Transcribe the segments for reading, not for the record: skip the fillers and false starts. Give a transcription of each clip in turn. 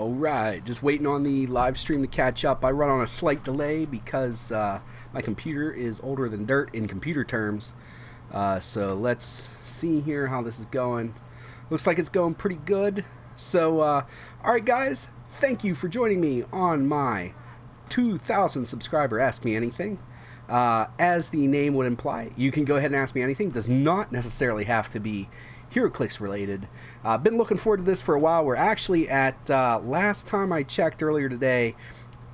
Alright, just waiting on the live stream to catch up. I run on a slight delay because my computer is older than dirt in computer terms. So let's see here how this is going. Looks like it's going pretty good. So, alright guys, thank you for joining me on my 2,000 subscriber Ask Me Anything. As the name would imply, you can go ahead and ask me anything. It does not necessarily have to be Heroclix related. Been looking forward to this for a while. We're actually at, last time I checked earlier today,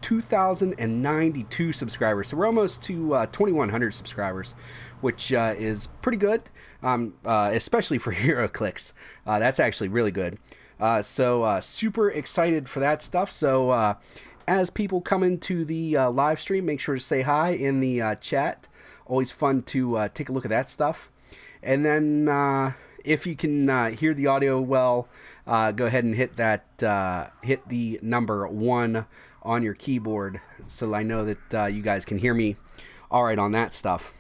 2,092 subscribers. So we're almost to 2,100 subscribers, which is pretty good, especially for Heroclix. That's actually really good. So super excited for that stuff. So as people come into the live stream, make sure to say hi in the chat. Always fun to take a look at that stuff. And then if you can hear the audio well, go ahead and hit that hit the number 1 on your keyboard so I know that you guys can hear me all right on that stuff.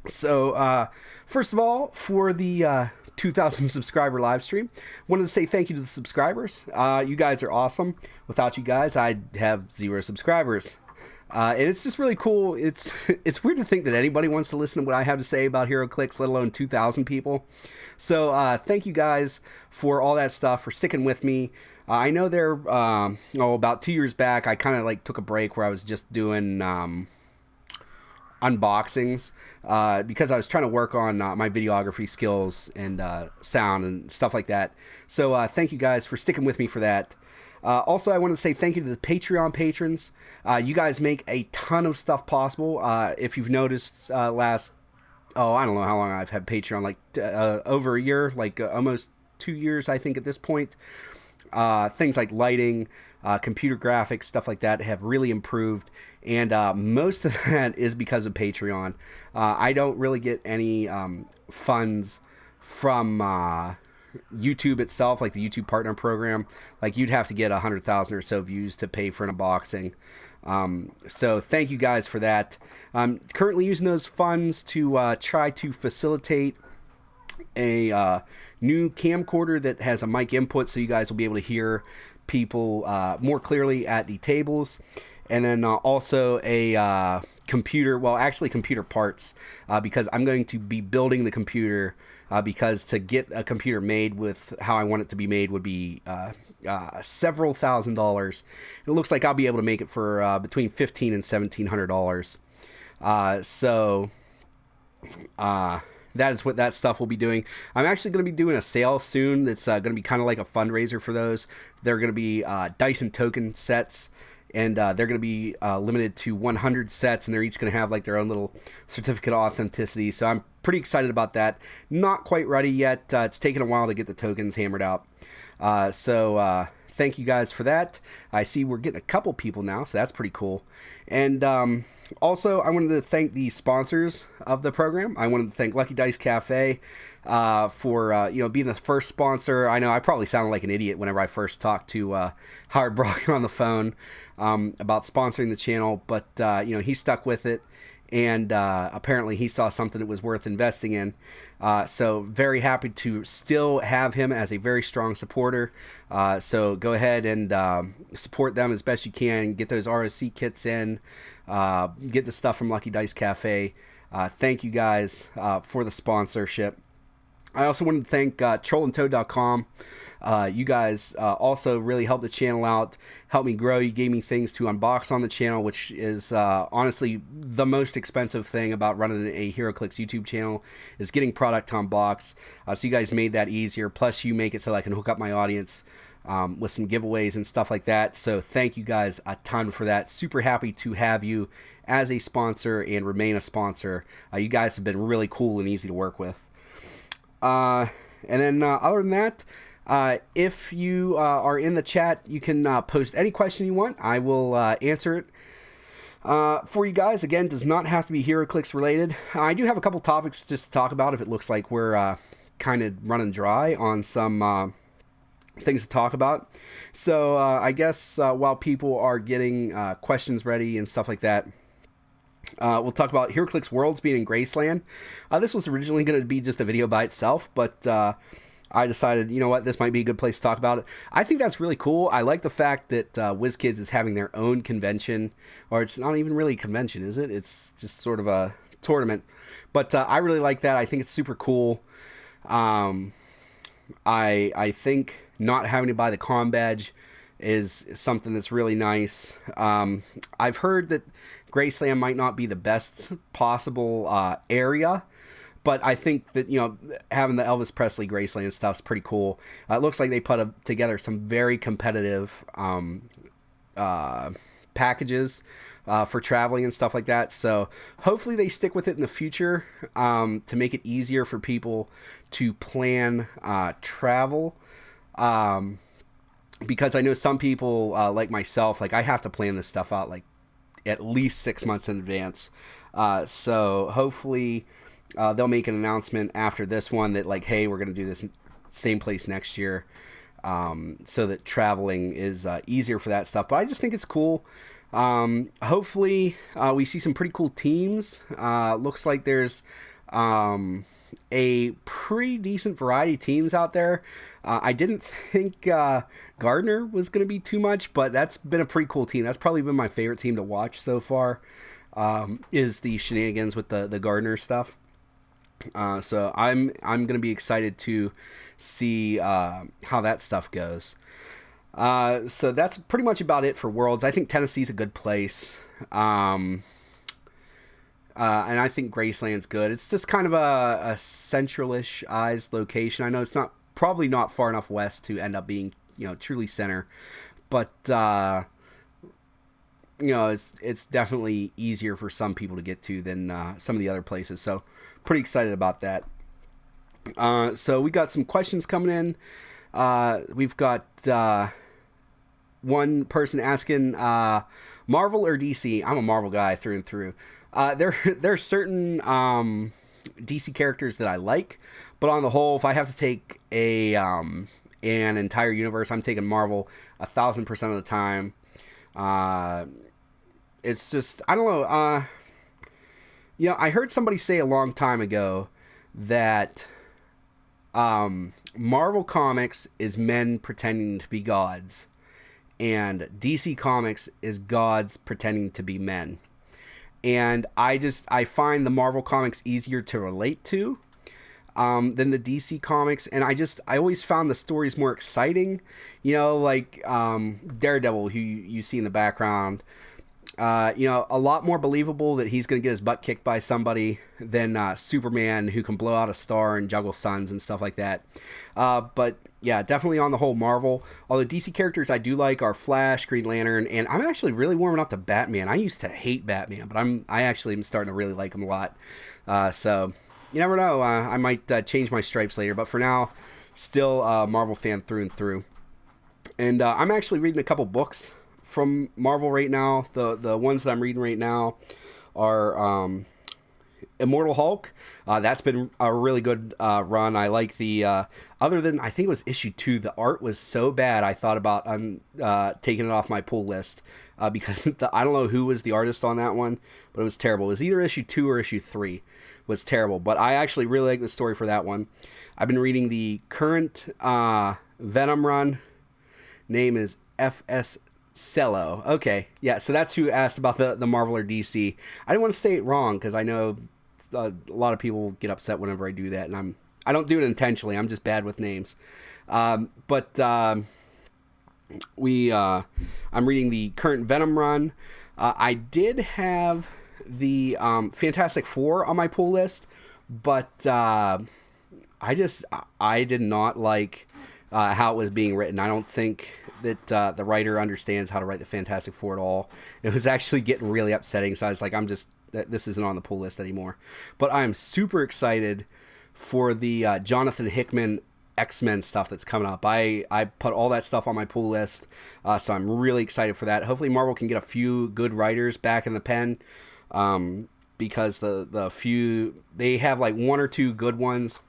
So first of all, for the 2,000 subscriber live stream, wanted to say thank you to the subscribers. You guys are awesome. Without you guys, I'd have 0 subscribers. And it's just really cool. It's weird to think that anybody wants to listen to what I have to say about Heroclix, let alone 2,000 people. So thank you guys for all that stuff, for sticking with me. I know there, about 2 years back, I kind of like took a break where I was just doing unboxings because I was trying to work on my videography skills and sound and stuff like that. So thank you guys for sticking with me for that. Also, I want to say thank you to the Patreon patrons. You guys make a ton of stuff possible. If you've noticed, I don't know how long I've had Patreon, like over a year, like almost 2 years, I think, at this point. Things like lighting, computer graphics, stuff like that have really improved. And most of that is because of Patreon. I don't really get any funds from YouTube itself, like the YouTube Partner Program. Like, you'd have to get 100,000 or so views to pay for an unboxing. So thank you guys for that. I'm currently using those funds to try to facilitate a new camcorder that has a mic input, so you guys will be able to hear people more clearly at the tables. And then also a computer parts, because I'm going to be building the computer, because to get a computer made with how I want it to be made would be several $1,000s. It looks like I'll be able to make it for between $1,500 and $1,700. That is what that stuff will be doing. I'm actually going to be doing a sale soon that's going to be kind of like a fundraiser for those. They're going to be Dyson token sets, and they're going to be limited to 100 sets, and they're each going to have like their own little certificate of authenticity. So I'm pretty excited about that. Not quite ready yet. It's taken a while to get the tokens hammered out. So thank you guys for that. I see we're getting a couple people now, so that's pretty cool. And also, I wanted to thank the sponsors of the program. I wanted to thank Lucky Dice Cafe for being the first sponsor. I know I probably sounded like an idiot whenever I first talked to Howard Brock on the phone about sponsoring the channel, but he stuck with it. And apparently he saw something that was worth investing in. So very happy to still have him as a very strong supporter. So go ahead and support them as best you can. Get those ROC kits in. Get the stuff from Lucky Dice Cafe. Thank you guys for the sponsorship. I also wanted to thank trollandtoad.com. You guys also really helped the channel out, helped me grow. You gave me things to unbox on the channel, which is honestly the most expensive thing about running a Heroclix YouTube channel, is getting product to unbox. So you guys made that easier. Plus, you make it so I can hook up my audience with some giveaways and stuff like that. So thank you guys a ton for that. Super happy to have you as a sponsor and remain a sponsor. You guys have been really cool and easy to work with. And then other than that, if you are in the chat, you can post any question you want. I will answer it for you guys. Again, does not have to be Heroclix related. I do have a couple topics just to talk about if it looks like we're kind of running dry on some things to talk about. So I guess while people are getting questions ready and stuff like that, we'll talk about Heroclix Worlds being in Graceland. This was originally going to be just a video by itself, but I decided, you know what, this might be a good place to talk about it. I think that's really cool. I like the fact that WizKids is having their own convention, or it's not even really a convention, is it? It's just sort of a tournament. But I really like that. I think it's super cool. I think not having to buy the con badge is something that's really nice. I've heard that Graceland might not be the best possible area, but I think that, you know, having the Elvis Presley Graceland stuff is pretty cool. It looks like they put together some very competitive packages for traveling and stuff like that. So hopefully they stick with it in the future to make it easier for people to plan travel. Because I know some people like myself, like I have to plan this stuff out like at least 6 months in advance. So hopefully they'll make an announcement after this one that like, hey, we're going to do this same place next year, so that traveling is easier for that stuff. But I just think it's cool. Hopefully we see some pretty cool teams. Looks like there's a pretty decent variety of teams out there. I didn't think Gardner was going to be too much, but that's been a pretty cool team. That's probably been my favorite team to watch so far, is the shenanigans with the Gardner stuff. So I'm going to be excited to see how that stuff goes. So that's pretty much about it for Worlds. I think Tennessee's a good place. And I think Graceland's good. It's just kind of a centralish-ized location. I know it's probably not far enough west to end up being, you know, truly center, but you know, it's definitely easier for some people to get to than some of the other places. So pretty excited about that. So we got some questions coming in. We've got one person asking Marvel or DC. I'm a Marvel guy through and through. There are certain DC characters that I like, but on the whole, if I have to take an entire universe, I'm taking Marvel 1,000% of the time. It's just, I don't know. You know, I heard somebody say a long time ago that Marvel Comics is men pretending to be gods, and DC Comics is gods pretending to be men. And I find the Marvel Comics easier to relate to than the DC Comics, and I always found the stories more exciting. You know, like Daredevil, who you see in the background. You know, a lot more believable that he's going to get his butt kicked by somebody than Superman, who can blow out a star and juggle suns and stuff like that. But yeah, definitely on the whole Marvel. All the DC characters I do like are Flash, Green Lantern, and I'm actually really warming up to Batman. I used to hate Batman, but I actually am starting to really like him a lot. So you never know. I might change my stripes later, but for now, still a Marvel fan through and through. And I'm actually reading a couple books from Marvel right now. The ones that I'm reading right now are Immortal Hulk. That's been a really good run. I like the other than, I think it was issue 2, the art was so bad I thought about taking it off my pull list because I don't know who was the artist on that one, but it was terrible. It was either issue 2 or issue 3 was terrible, but I actually really like the story for that one. I've been reading the current Venom run. Name is F.S. Cello. Okay, yeah, so that's who asked about the Marvel or DC. I didn't want to say it wrong because I know a lot of people get upset whenever I do that, and I don't do it intentionally. I'm just bad with names. But I'm reading the current Venom run. I did have the Fantastic Four on my pull list, but I did not like how it was being written. I don't think that the writer understands how to write the Fantastic Four at all. It was actually getting really upsetting, so I was like, this isn't on the pull list anymore. But I'm super excited for the Jonathan Hickman X-Men stuff that's coming up. I put all that stuff on my pull list, so I'm really excited for that. Hopefully Marvel can get a few good writers back in the pen, because the few, they have like one or two good ones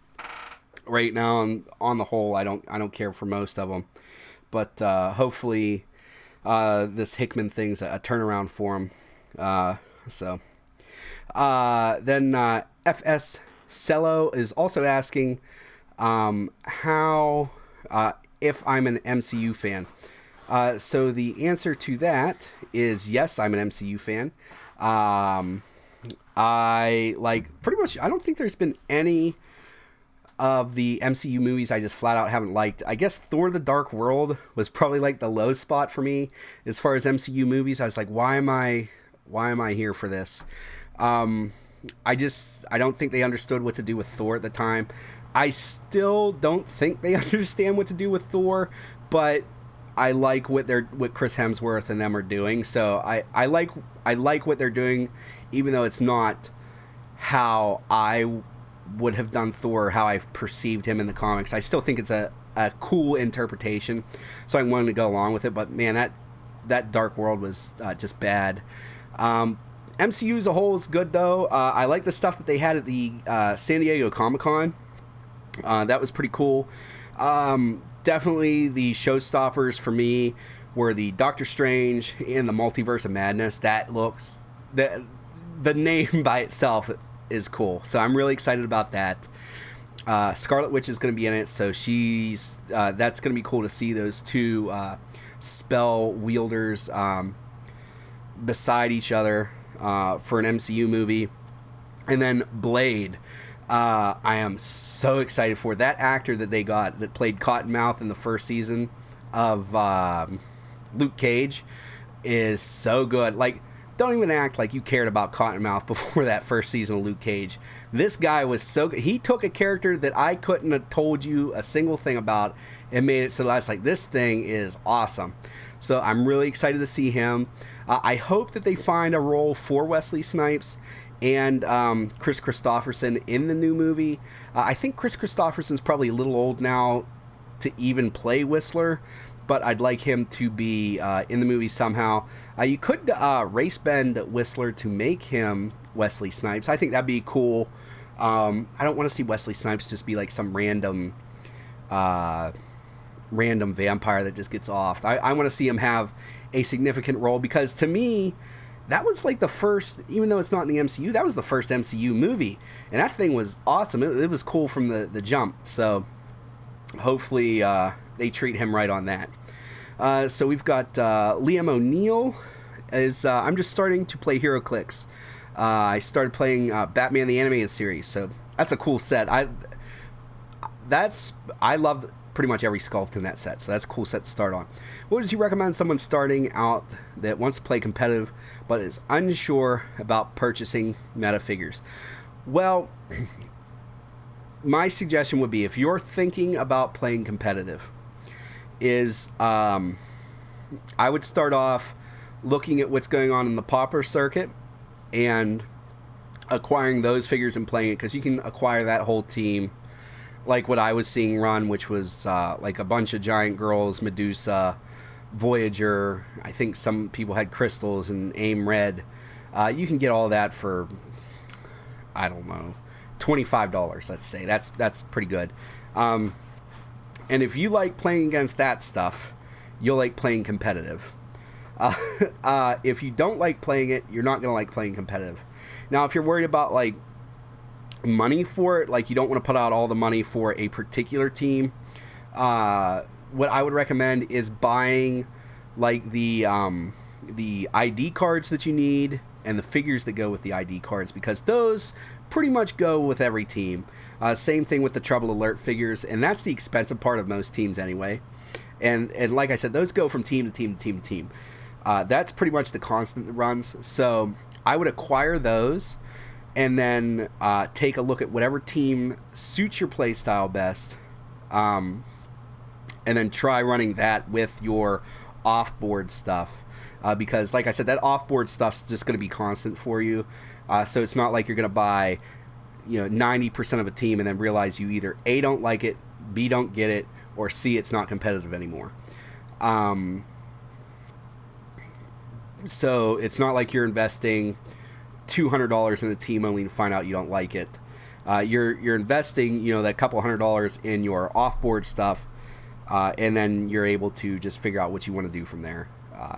right now, and on the whole, I don't care for most of them. But hopefully this Hickman thing's a turnaround for him. Then F.S. Cello is also asking, How if I'm an MCU fan. So the answer to that is yes, I'm an MCU fan. I like pretty much. I don't think there's been any of the MCU movies I just flat out haven't liked. I guess Thor: The Dark World was probably like the low spot for me as far as MCU movies. I was like, why am I here for this? I don't think they understood what to do with Thor at the time. I still don't think they understand what to do with Thor, but I like what Chris Hemsworth and them are doing. So I like what they're doing, even though it's not how I would have done Thor, how I've perceived him in the comics. I still think it's a cool interpretation, so I wanted to go along with it. But man, that Dark World was just bad. MCU as a whole is good though. I like the stuff that they had at the San Diego Comic-Con. That was pretty cool. Definitely the showstoppers for me were the Doctor Strange and the Multiverse of Madness. That looks... The name by itself is cool. So I'm really excited about that. Scarlet Witch is going to be in it, so she's... that's going to be cool to see those two spell wielders beside each other for an MCU movie. And then Blade... I am so excited for that actor that they got that played Cottonmouth in the first season of Luke Cage is so good. Like, don't even act like you cared about Cottonmouth before that first season of Luke Cage. This guy was so good. He took a character that I couldn't have told you a single thing about and made it so that I was like, this thing is awesome. So I'm really excited to see him. I hope that they find a role for Wesley Snipes and Chris Christopherson in the new movie. I think Chris Christopherson's probably a little old now to even play Whistler, but I'd like him to be in the movie somehow. You could race bend Whistler to make him Wesley Snipes. I think that'd be cool. I don't want to see Wesley Snipes just be like some random vampire that just gets off. I want to see him have a significant role, because to me, that was like the first, even though it's not in the MCU, that was the first MCU movie. And that thing was awesome. It was cool from the jump. So hopefully they treat him right on that. So we've got Liam O'Neill. I'm just starting to play Heroclix. I started playing Batman the Animated Series. So that's a cool set. I love pretty much every sculpt in that set, so that's a cool set to start on. What would you recommend someone starting out that wants to play competitive but is unsure about purchasing meta figures? Well, my suggestion would be, if you're thinking about playing competitive, is I would start off looking at what's going on in the Pauper circuit and acquiring those figures and playing it, because you can acquire that whole team like what I was seeing run, which was like a bunch of giant girls, Medusa, Voyager. I think some people had crystals and AIM Red. You can get all that for, I don't know, $25, let's say. That's pretty good. And if you like playing against that stuff, you'll like playing competitive. If you don't like playing it, you're not going to like playing competitive. Now, if you're worried about like money for it, like you don't want to put out all the money for a particular team, what I would recommend is buying like the ID cards that you need and the figures that go with the ID cards, because those pretty much go with every team. Same thing with the Trouble Alert figures, and that's the expensive part of most teams anyway. And like I said, those go from team to team to team to team. That's pretty much the constant that runs. So I would acquire those, and then take a look at whatever team suits your play style best, and then try running that with your off-board stuff. Because, like I said, that off-board stuff's just going to be constant for you. So it's not like you're going to buy 90% of a team and then realize you either A, don't like it, B, don't get it, or C, it's not competitive anymore. So it's not like you're investing $200 in a team only to find out you don't like it. You're investing, that couple $100 in your off-board stuff, and then you're able to just figure out what you want to do from there.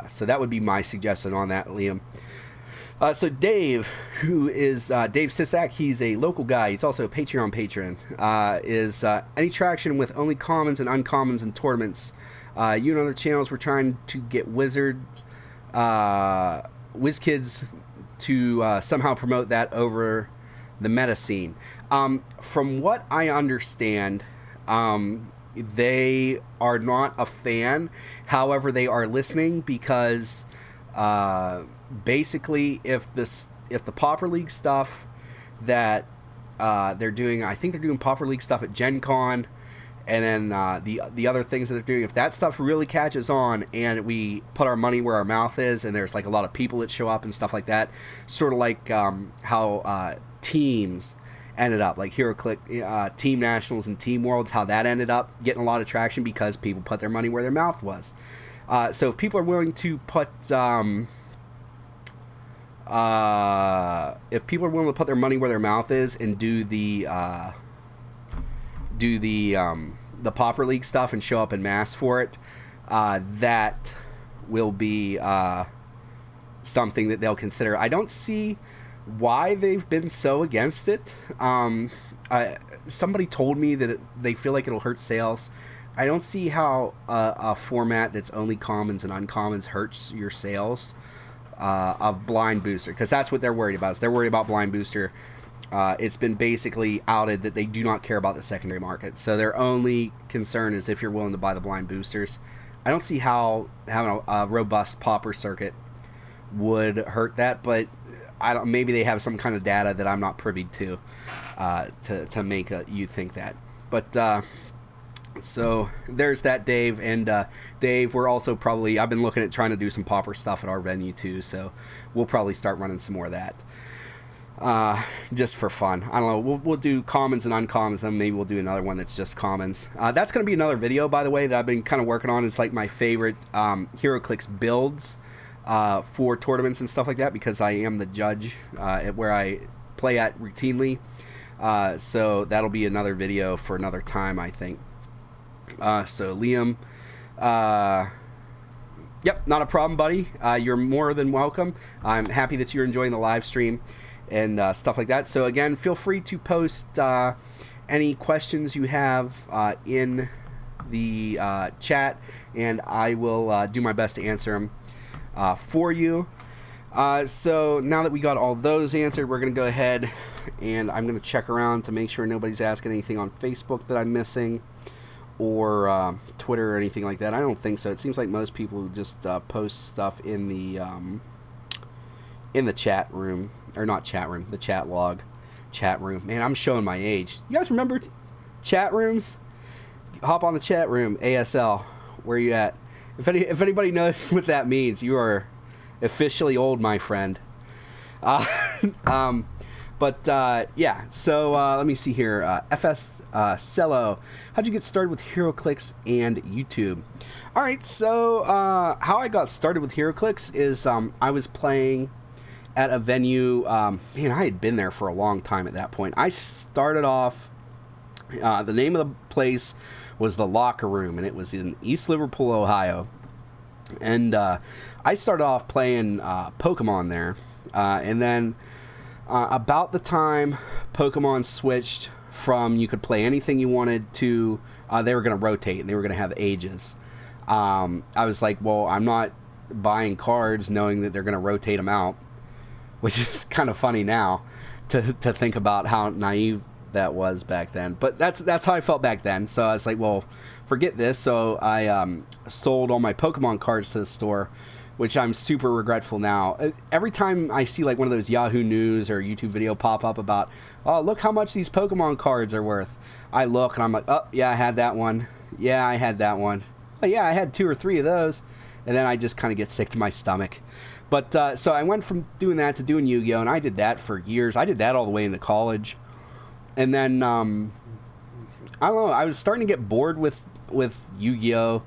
So that would be my suggestion on that, Liam. So Dave, who is Dave Sisak, he's a local guy. He's also a Patreon patron. Is any traction with only commons and uncommons in tournaments? You and other channels were trying to get WizKids to somehow promote that over the meta scene. From what I understand, they are not a fan. However, they are listening because basically, if the Pauper League stuff that they're doing, I think they're doing Pauper League stuff at Gen Con, and then the other things that they're doing, if that stuff really catches on and we put our money where our mouth is, and there's like a lot of people that show up and stuff like that, sort of like how teams ended up, like Heroclix, Team Nationals and Team Worlds, how that ended up getting a lot of traction because people put their money where their mouth was. So if people are willing to put if people are willing to put their money where their mouth is and do the Pauper League stuff and show up in mass for it, that will be something that they'll consider. I don't see why they've been so against it. Somebody told me that they feel like it'll hurt sales. I don't see how a format that's only commons and uncommons hurts your sales of Blind Booster, because that's what they're worried about. Is they're worried about Blind Booster. It's been basically outed that they do not care about the secondary market, so their only concern is if you're willing to buy the Blind Boosters. I don't see how having a robust Pauper circuit would hurt that, but maybe they have some kind of data that I'm not privy to make you think that. But so there's that, Dave. And Dave, we're also probably, I've been looking at trying to do some Pauper stuff at our venue too, so we'll probably start running some more of that. Just for fun. I don't know, we'll do commons and uncommons, and maybe we'll do another one that's just commons. That's going to be another video, by the way, that I've been kind of working on. It's like my favorite Heroclix builds for tournaments and stuff like that, because I am the judge at where I play at routinely. So that'll be another video for another time, I think. So Liam, yep, not a problem, buddy. You're more than welcome. I'm happy that you're enjoying the live stream and stuff like that. So again, feel free to post any questions you have in the chat, and I will do my best to answer them for you. So now that we got all those answered, we're going to go ahead and I'm going to check around to make sure nobody's asking anything on Facebook that I'm missing, or Twitter or anything like that. I don't think so. It seems like most people just post stuff in the chat room, or not chat room, the chat log, chat room. Man, I'm showing my age. You guys remember chat rooms? Hop on the chat room, ASL. Where you at? If anybody knows what that means, you are officially old, my friend. Yeah, so let me see here. FS Cello, how'd you get started with Heroclix and YouTube? All right, so how I got started with Heroclix is I was playing at a venue. Man, I had been there for a long time at that point. I started off, the name of the place was The Locker Room, and it was in East Liverpool, Ohio. And I started off playing Pokemon there, and then about the time Pokemon switched from you could play anything you wanted to they were going to rotate and they were going to have ages. I was like, well, I'm not buying cards knowing that they're going to rotate them out, which is kind of funny now to think about how naive that was back then. But that's how I felt back then. So I was like, well, forget this. So I sold all my Pokemon cards to the store, which I'm super regretful now. Every time I see like one of those Yahoo News or YouTube video pop up about, oh, look how much these Pokemon cards are worth, I look and I'm like, oh, yeah, I had that one. Yeah, I had that one. Oh, yeah, I had 2 or 3 of those. And then I just kind of get sick to my stomach. But so I went from doing that to doing Yu-Gi-Oh! And I did that for years. I did that all the way into college. And then, I don't know, I was starting to get bored with Yu-Gi-Oh!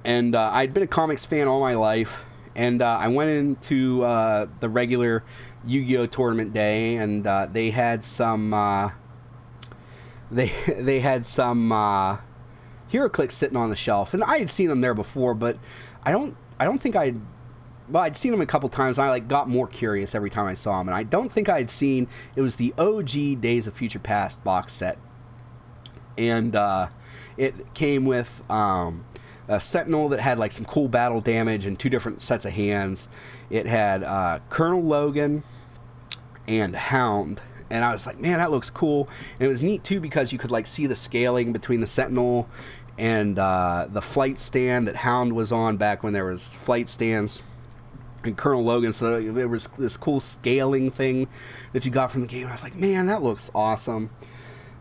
And I'd been a comics fan all my life, and I went into the regular Yu-Gi-Oh! Tournament day, and they had some they had some Heroclix sitting on the shelf, and I had seen them there before, but I don't think I'd well, I'd seen him a couple times, and I like got more curious every time I saw him. And I don't think I had seen, it was the OG Days of Future Past box set, and it came with a Sentinel that had like some cool battle damage and 2 different sets of hands. It had Colonel Logan and Hound. And I was like, man, that looks cool. And it was neat, too, because you could, like, see the scaling between the Sentinel and the flight stand that Hound was on back when there was flight stands. And Colonel Logan, so there was this cool scaling thing that you got from the game. And I was like, man, that looks awesome.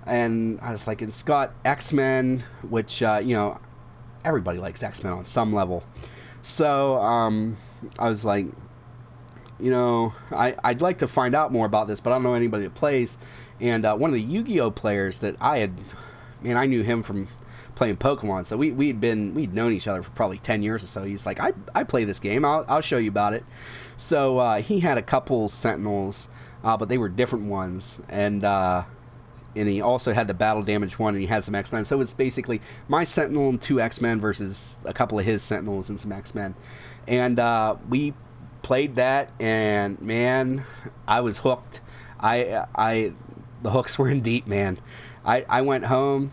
And I was like, it's got X-Men, which, you know, everybody likes X-Men on some level. So I was like, you know, I'd like to find out more about this, but I don't know anybody that plays. And one of the Yu-Gi-Oh players that I knew him from playing Pokemon, so we'd known each other for probably 10 years or so. He's like, I play this game, I'll show you about it. So he had a couple Sentinels, but they were different ones, and he also had the battle damage one, and he had some X-Men. So it was basically my Sentinel and 2 X-Men versus a couple of his Sentinels and some X-Men. And we played that, and man, I was hooked. The hooks were in deep, man. I went home,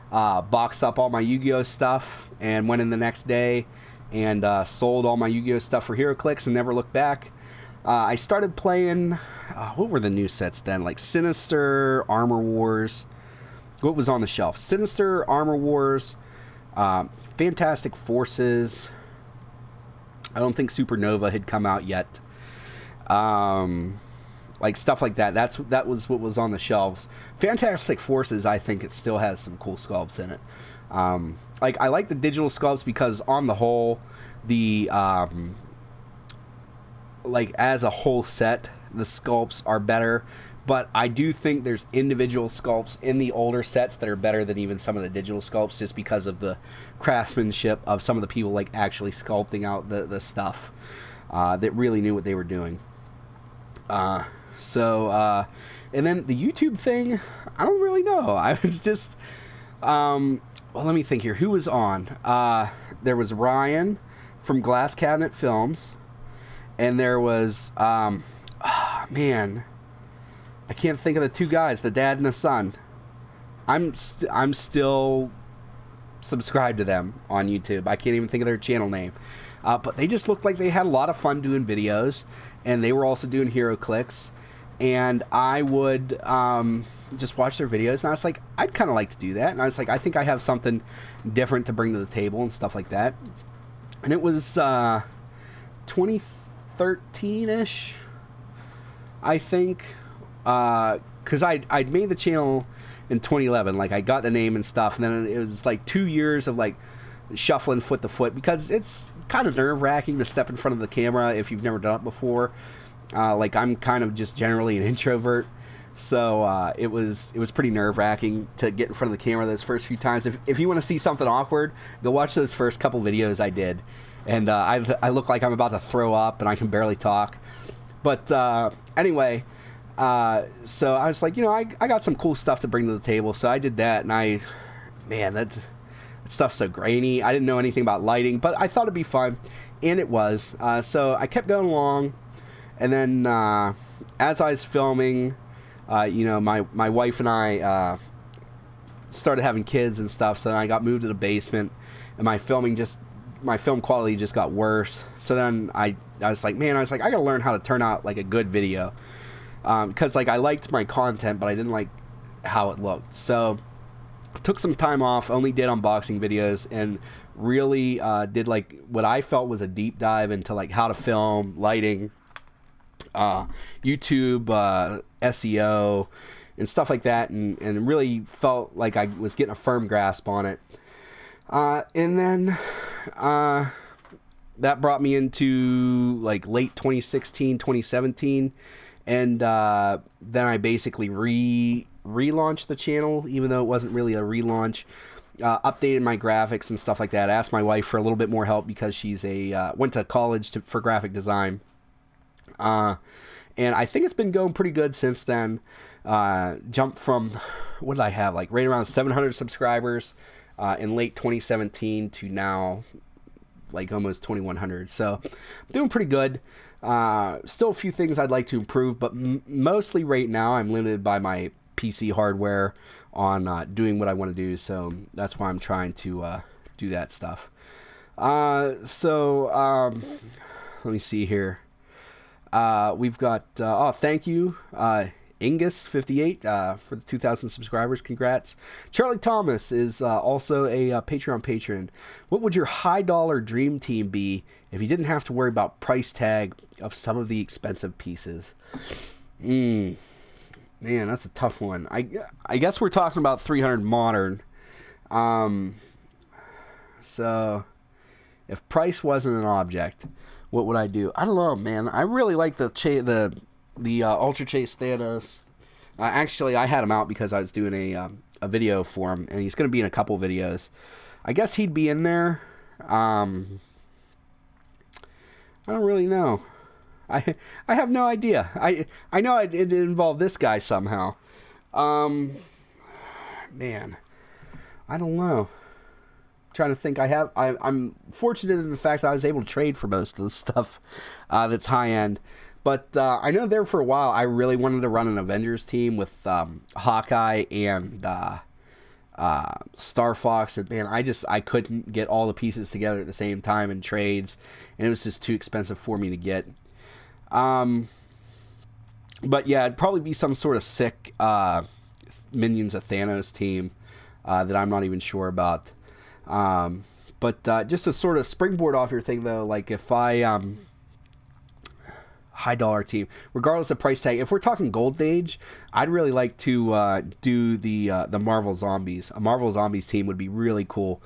boxed up all my Yu-Gi-Oh stuff, and went in the next day and sold all my Yu-Gi-Oh stuff for Heroclix and never looked back. I started playing, what were the new sets then? Like Sinister, Armor Wars. What was on the shelf? Sinister, Armor Wars, Fantastic Forces. I don't think Supernova had come out yet. Like stuff like that. That was what was on the shelves. Fantastic Forces, I think it still has some cool sculpts in it. Like I like the digital sculpts because on the whole, the like as a whole set, the sculpts are better. But I do think there's individual sculpts in the older sets that are better than even some of the digital sculpts, just because of the craftsmanship of some of the people like actually sculpting out the stuff that really knew what they were doing. And then the YouTube thing, I don't really know. I was just, well, let me think here. Who was on? There was Ryan from Glass Cabinet Films, and there was, man, I can't think of the 2 guys, the dad and the son. I'm still subscribed to them on YouTube. I can't even think of their channel name. But they just looked like they had a lot of fun doing videos, and they were also doing Heroclix. And I would just watch their videos, and I was like, I'd kind of like to do that. And I was like, I think I have something different to bring to the table and stuff like that. And it was 2013-ish, I think. Because I'd made the channel in 2011, like I got the name and stuff, and then it was like 2 years of like shuffling foot to foot, because it's kind of nerve-wracking to step in front of the camera if you've never done it before. Like I'm kind of just generally an introvert, so it was pretty nerve-wracking to get in front of the camera those first few times. If you want to see something awkward, go watch those first couple videos I did, and I look like I'm about to throw up and I can barely talk. But anyway. So I was like, you know, I got some cool stuff to bring to the table, so I did that, and man, that stuff's so grainy. I didn't know anything about lighting, but I thought it'd be fun, and it was. So I kept going along, and then as I was filming, you know, my wife and I started having kids and stuff, so then I got moved to the basement, and my film quality just got worse. So then I was like, I gotta learn how to turn out like a good video. Because like I liked my content, but I didn't like how it looked. So took some time off, only did unboxing videos, and really did like what I felt was a deep dive into like how to film, lighting, YouTube, SEO, and stuff like that, and really felt like I was getting a firm grasp on it. And then that brought me into like late 2016, 2017. And then I basically relaunched the channel, even though it wasn't really a relaunch. Updated my graphics and stuff like that. Asked my wife for a little bit more help because she's went to college for graphic design. And I think it's been going pretty good since then. Jumped from, what did I have? Like right around 700 subscribers in late 2017 to now like almost 2,100. So I'm doing pretty good. Still a few things I'd like to improve, but mostly right now I'm limited by my PC hardware on doing what I want to do. So that's why I'm trying to do that stuff. Let me see here. We've got, thank you, Ingus58, for the 2,000 subscribers. Congrats. Charlie Thomas is also a Patreon patron. What would your high dollar dream team be if you didn't have to worry about price tag of some of the expensive pieces? Man, that's a tough one. I guess we're talking about 300 modern. So if price wasn't an object, what would I do? I don't know, man. I really like the Ultra Chase Thanos. Actually, I had him out because I was doing a video for him, and he's going to be in a couple videos. I guess he'd be in there. I don't really know. I have no idea. I know it involved this guy somehow. Man, I don't know. Trying to think. I'm fortunate in the fact that I was able to trade for most of the stuff that's high end, but I know there for a while I really wanted to run an Avengers team with Hawkeye and Star Fox, and man, I couldn't get all the pieces together at the same time in trades, and it was just too expensive for me to get. But yeah, it'd probably be some sort of sick Minions of Thanos team that I'm not even sure about. But just to sort of springboard off your thing though, like if I high dollar team, regardless of price tag, if we're talking Golden Age, I'd really like to do the Marvel Zombies. A Marvel Zombies team would be really cool.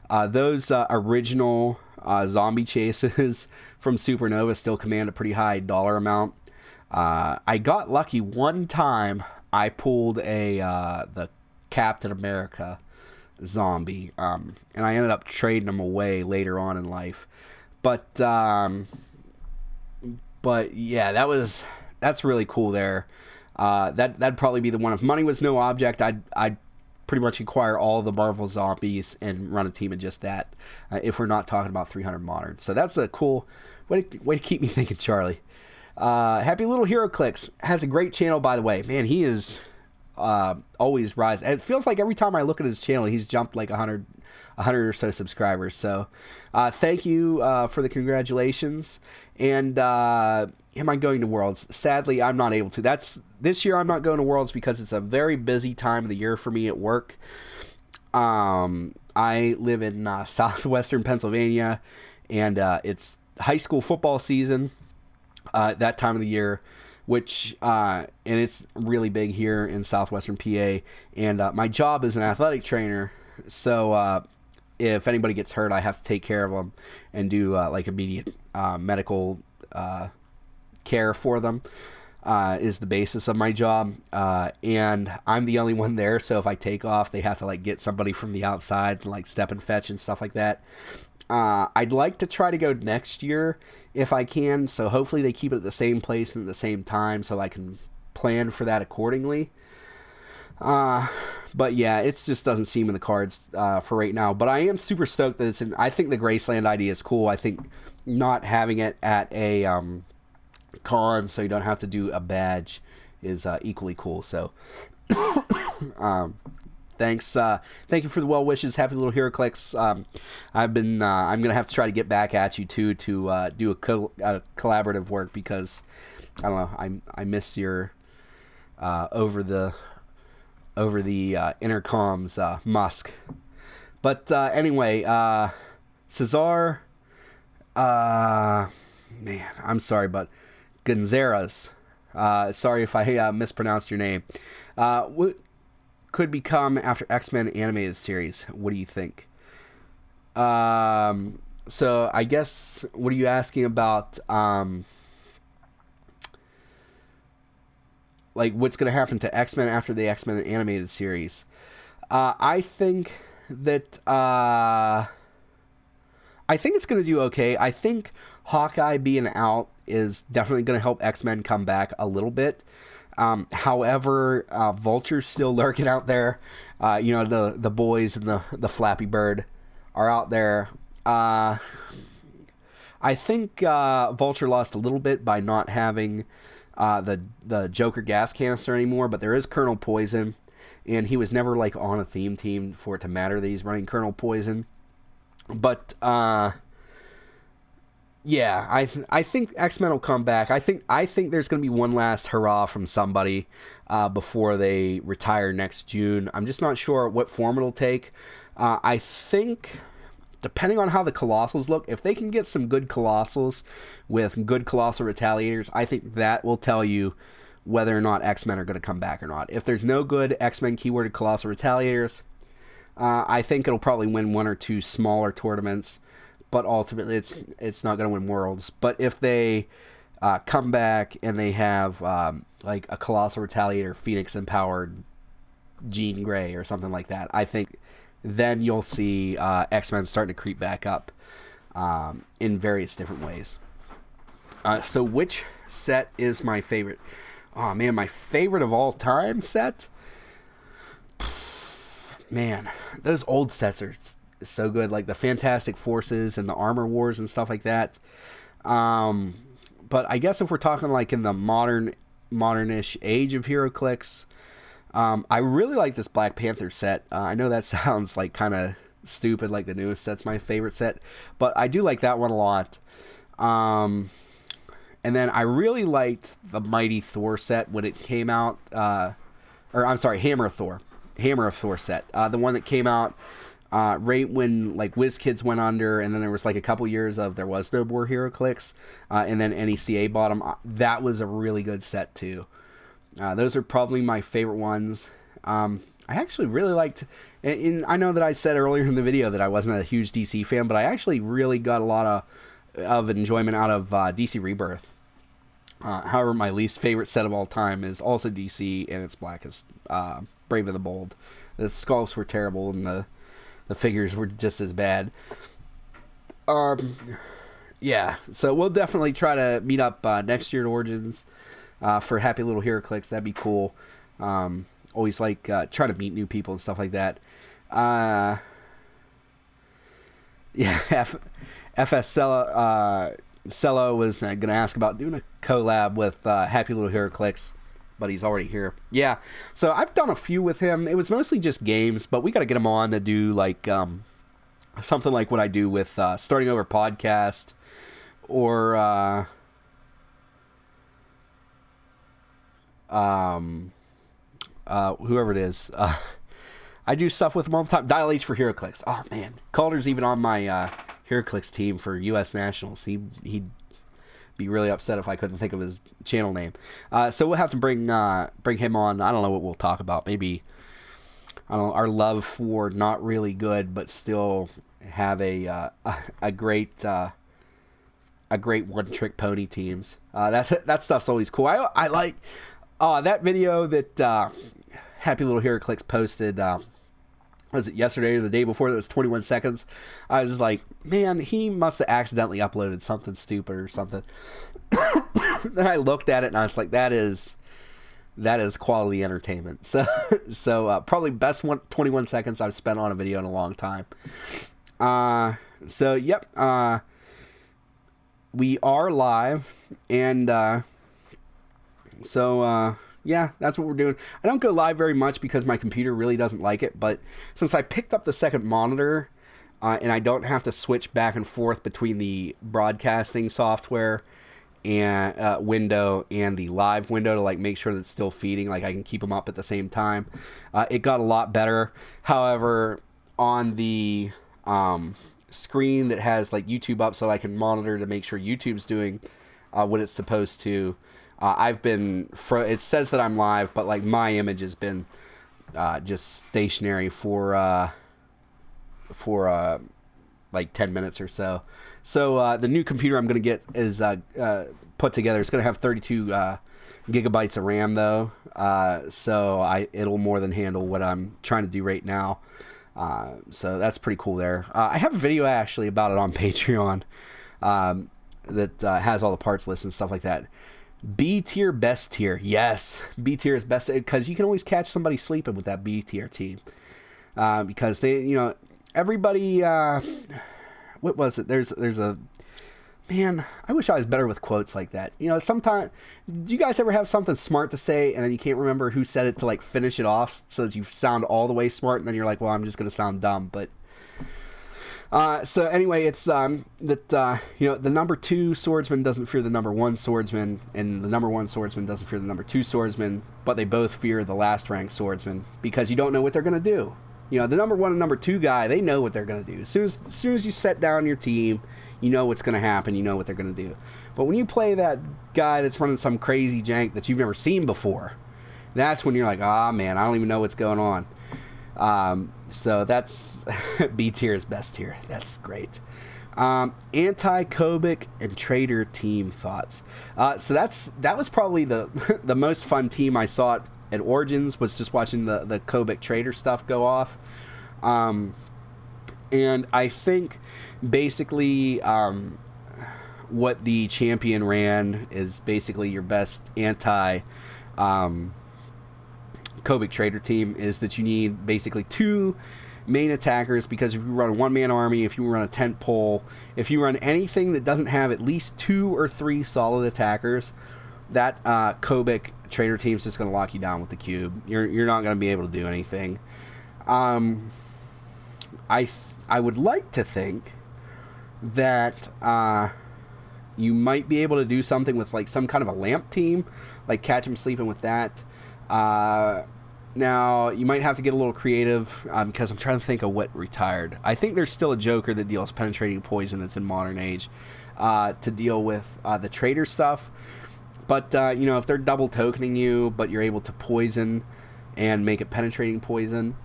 Those original zombie chases from Supernova still command a pretty high dollar amount. I got lucky one time. I pulled the Captain America zombie, and I ended up trading them away later on in life. But yeah, that's really cool there. That'd probably be the one. If money was no object, I'd pretty much acquire all the Marvel Zombies and run a team of just that, if we're not talking about 300 modern. So that's a cool way to keep me thinking, Charlie. Happy Little Heroclix has a great channel, by the way. Man, he is always rise. And it feels like every time I look at his channel, he's jumped like 100 or so subscribers. So thank you for the congratulations. And am I going to Worlds? Sadly, I'm not able to. This year I'm not going to Worlds because it's a very busy time of the year for me at work. I live in southwestern Pennsylvania, and it's high school football season that time of the year, which and it's really big here in southwestern PA. And my job is an athletic trainer, so if anybody gets hurt, I have to take care of them and do like immediate medical care for them. Is the basis of my job, and I'm the only one there, so if I take off, they have to like get somebody from the outside and like step and fetch and stuff like that. I'd like to try to go next year if I can, so hopefully they keep it at the same place and at the same time so I can plan for that accordingly. But yeah, it just doesn't seem in the cards for right now, but I am super stoked that it's in. I think the Graceland idea is cool. I think not having it at a con so you don't have to do a badge is equally cool. So thanks, thank you for the well wishes. Happy Little Heroclix. I'm gonna have to try to get back at you too to do a collaborative work, because I don't know, I miss your over the intercoms Musk. But anyway, Cesar, man, I'm sorry, but Gonzaras, sorry if I mispronounced your name. What could become after X-Men animated series? What do you think? So I guess, what are you asking about? Like, what's going to happen to X-Men after the X-Men animated series? I think that it's going to do okay. I think Hawkeye being out is definitely going to help X-Men come back a little bit. However, Vulture's still lurking out there. The boys and the Flappy Bird are out there. I think Vulture lost a little bit by not having the Joker gas canister anymore, but there is Colonel Poison, and he was never like on a theme team for it to matter that he's running Colonel Poison. But yeah, I think X-Men will come back. I think there's going to be one last hurrah from somebody before they retire next June. I'm just not sure what form it'll take. I think, depending on how the Colossals look, if they can get some good Colossals with good Colossal Retaliators, I think that will tell you whether or not X-Men are going to come back or not. If there's no good X-Men keyworded Colossal Retaliators, I think it'll probably win one or two smaller tournaments, but ultimately it's not going to win Worlds. But if they come back and they have like a Colossal Retaliator, Phoenix empowered Jean Grey or something like that, I think then you'll see X-Men starting to creep back up in various different ways. So which set is my favorite? Oh man, my favorite of all time set? Man, those old sets are so good, like the Fantastic Forces and the Armor Wars and stuff like that. But I guess if we're talking like in the modernish age of HeroClix, I really like this Black Panther set. I know that sounds like kind of stupid, like the newest set's my favorite set, but I do like that one a lot. And then I really liked the Mighty Thor set when it came out, or I'm sorry, Hammer of Thor set, the one that came out right when like WizKids went under, and then there was like a couple years of there was no more HeroClix, and then NECA bought them. That was a really good set too. Those are probably my favorite ones. I actually really liked, and I know that I said earlier in the video that I wasn't a huge DC fan, but I actually really got a lot of enjoyment out of DC Rebirth. However, my least favorite set of all time is also DC, and it's Blackest, Brave and the Bold. The sculpts were terrible, and the figures were just as bad. Yeah, so we'll definitely try to meet up next year at Origins for Happy Little HeroClix. That'd be cool. Always like trying to meet new people and stuff like that. Yeah, FS Cello was going to ask about doing a collab with Happy Little HeroClix, but he's already here. Yeah, so I've done a few with him. It was mostly just games, but we got to get him on to do like something like what I do with Starting Over Podcast, or whoever it is. I do stuff with him all the time. Dial H for HeroClix. Oh man, Calder's even on my HeroClix team for U.S. Nationals. He'd be really upset if I couldn't think of his channel name. So we'll have to bring him on. I don't know what we'll talk about. Maybe I don't know, our love for not really good but still have a great one trick pony teams. That stuff's always cool. I like that video that Happy Little HeroClix posted. Was it yesterday or the day before? That was 21 seconds. I was like, man, he must have accidentally uploaded something stupid or something. Then I looked at it and I was like, that is quality entertainment. So probably best 21 seconds I've spent on a video in a long time. So yep, we are live, and yeah, that's what we're doing. I don't go live very much because my computer really doesn't like it, but since I picked up the second monitor, and I don't have to switch back and forth between the broadcasting software and window and the live window to like make sure that it's still feeding, like I can keep them up at the same time, it got a lot better. However, on the screen that has like YouTube up so I can monitor to make sure YouTube's doing what it's supposed to, it says that I'm live, but like my image has been just stationary for like 10 minutes or so. So the new computer I'm going to get is put together. It's going to have 32 gigabytes of RAM though, so it'll more than handle what I'm trying to do right now. So that's pretty cool there. I have a video actually about it on Patreon that has all the parts lists and stuff like that. B tier, best tier. Yes, B tier is best because you can always catch somebody sleeping with that B tier team. Because they, everybody. What was it? There's a Man, I wish I was better with quotes like that. You know, sometimes, do you guys ever have something smart to say and then you can't remember who said it to like finish it off so that you sound all the way smart and then you're like, well, I'm just going to sound dumb. But so anyway, it's that you know, the number 2 swordsman doesn't fear the number 1 swordsman, and the number 1 swordsman doesn't fear the number 2 swordsman, but they both fear the last rank swordsman because you don't know what they're going to do. You know, the number 1 and number 2 guy, they know what they're going to do. As soon as you set down your team, you know what's going to happen. You know what they're going to do. But when you play that guy that's running some crazy jank that you've never seen before, that's when you're like, ah, man, I don't even know what's going on. So that's B tier is best tier. That's great. Anti-Kobik and Trader team thoughts. So that was probably the most fun team I saw at Origins, was just watching the Kobik Trader stuff go off. And I think basically what the champion ran is basically your best anti Kobik Trader team, is that you need basically 2 main attackers, because if you run a 1-man army, if you run a tent pole, if you run anything that doesn't have at least 2 or 3 solid attackers, that Kobik Trader team is just going to lock you down with the cube. You're not going to be able to do anything. I would like to think that you might be able to do something with like some kind of a lamp team, like catch him sleeping with that. Now, you might have to get a little creative, because I'm trying to think of what retired. I think there's still a Joker that deals penetrating poison that's in Modern Age to deal with the Trader stuff. But, you know, if they're double tokening you, but you're able to poison and make it penetrating poison,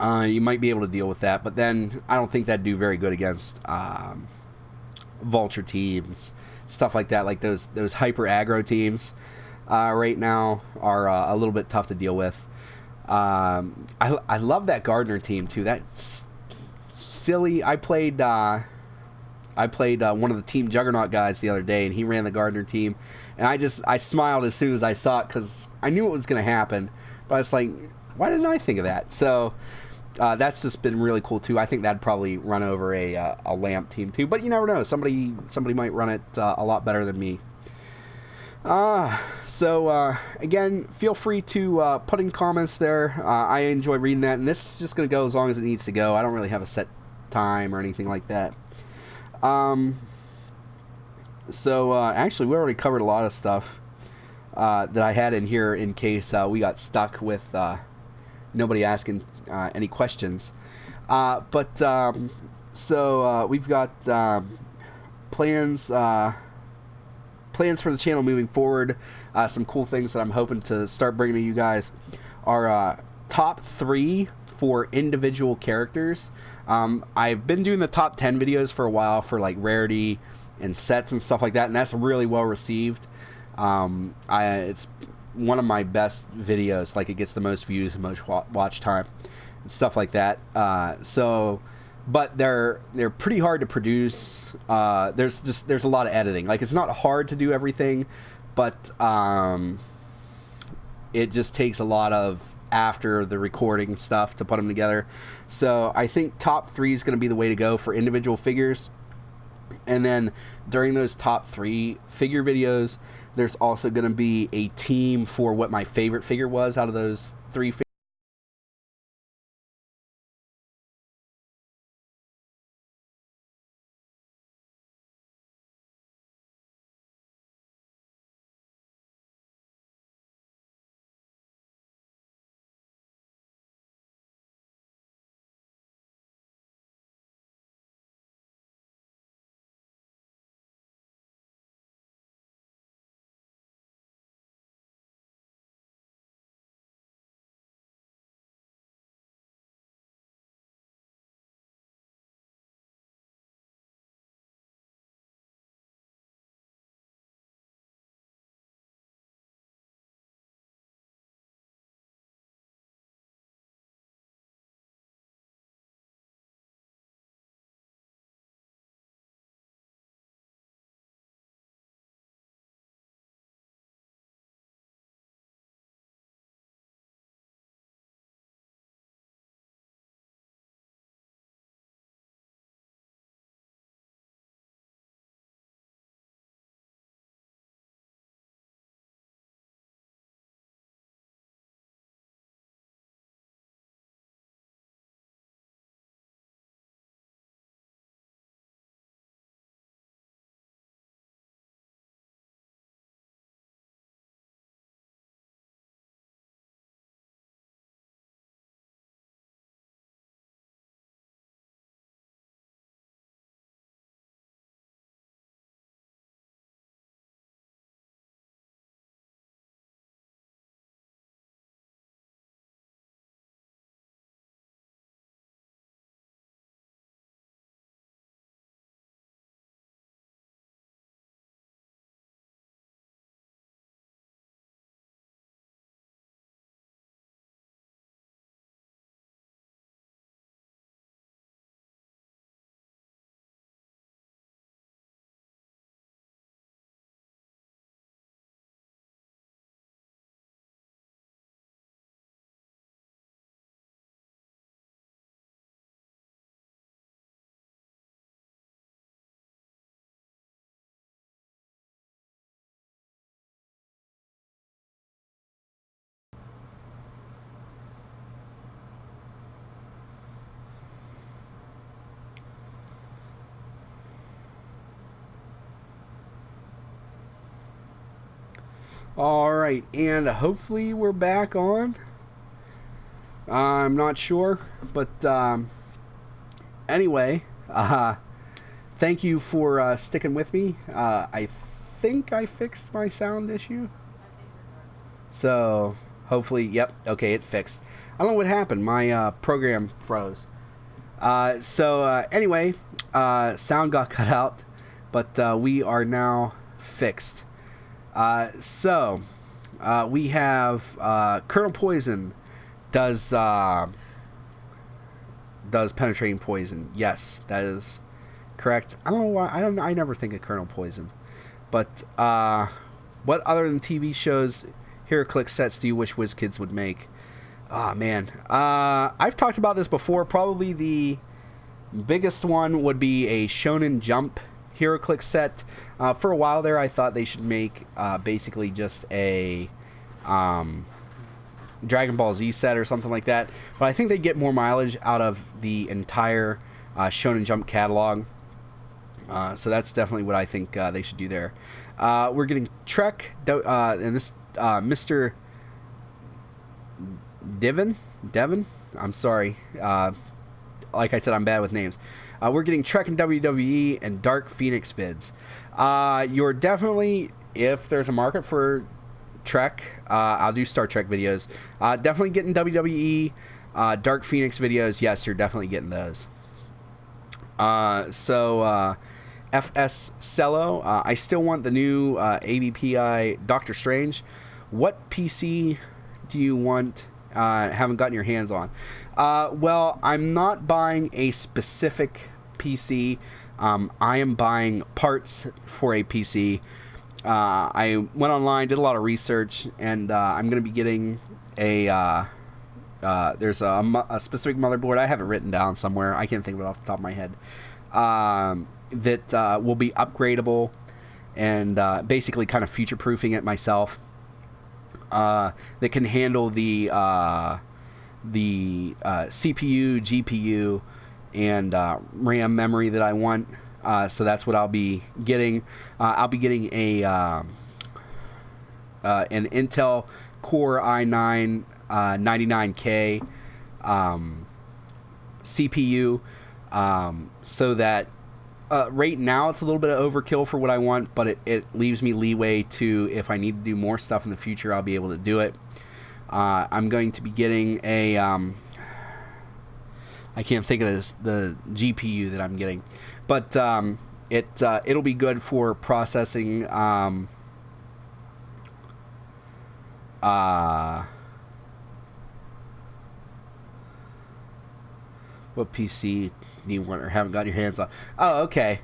you might be able to deal with that. But then I don't think that'd do very good against Vulture teams, stuff like that. Like those hyper aggro teams right now are a little bit tough to deal with. I love that Gardener team too. That's silly. I played one of the Team Juggernaut guys the other day, and he ran the Gardener team, and I smiled as soon as I saw it because I knew it was going to happen. But I was like, why didn't I think of that? So that's just been really cool too. I think that'd probably run over a lamp team too. But you never know. Somebody might run it a lot better than me. So again, feel free to put in comments there. I enjoy reading that, and this is just going to go as long as it needs to go. I don't really have a set time or anything like that. So actually, we already covered a lot of stuff that I had in here in case we got stuck with nobody asking any questions. So we've got plans for the channel moving forward. Some cool things that I'm hoping to start bringing to you guys are top 3 for individual characters. I've been doing the top 10 videos for a while for like rarity and sets and stuff like that, and that's really well received. It's one of my best videos. Like, it gets the most views and most watch time and stuff like that. But they're pretty hard to produce. There's a lot of editing. Like, it's not hard to do everything, but it just takes a lot of after the recording stuff to put them together. So I think top 3 is going to be the way to go for individual figures. And then during those top 3 figure videos, there's also going to be a team for what my favorite figure was out of those 3 figures. All right, and hopefully we're back on. I'm not sure, but anyway, thank you for sticking with me. I think I fixed my sound issue. So hopefully, yep, okay, it fixed. I don't know what happened. My program froze. Anyway, sound got cut out, but we are now fixed. We have Colonel Poison does penetrating poison. Yes, that is correct. I don't know why. I never think of Colonel Poison. But what other than TV shows, Heroclix sets do you wish WizKids would make? Oh man, I've talked about this before. Probably the biggest one would be a Shonen Jump Heroclix set. For a while there, I thought they should make basically just a Dragon Ball Z set or something like that. But I think they get more mileage out of the entire Shonen Jump catalog. So that's definitely what I think they should do there. We're getting Trek, and this Mr. Devon. I'm sorry. Like I said, I'm bad with names. We're getting Trek and WWE and Dark Phoenix vids. You're definitely, if there's a market for Trek, I'll do Star Trek videos. Definitely getting WWE, Dark Phoenix videos. Yes, you're definitely getting those. FS Cello, I still want the new ABPI Doctor Strange. What PC do you want? Haven't gotten your hands on. Well, I'm not buying a specific PC. I am buying parts for a PC. I went online, did a lot of research, and I'm going to be getting there's a specific motherboard. I have it written down somewhere. I can't think of it off the top of my head. That will be upgradable and basically kind of future-proofing it myself. That can handle the CPU, GPU, and RAM memory that I want. So that's what I'll be getting. I'll be getting an Intel Core i9 99K CPU. So that right now it's a little bit of overkill for what I want, but it leaves me leeway to, if I need to do more stuff in the future, I'll be able to do it. I'm going to be getting a I can't think of the GPU that I'm getting, but it'll be good for processing what PC do you want or haven't got your hands on? Oh, okay.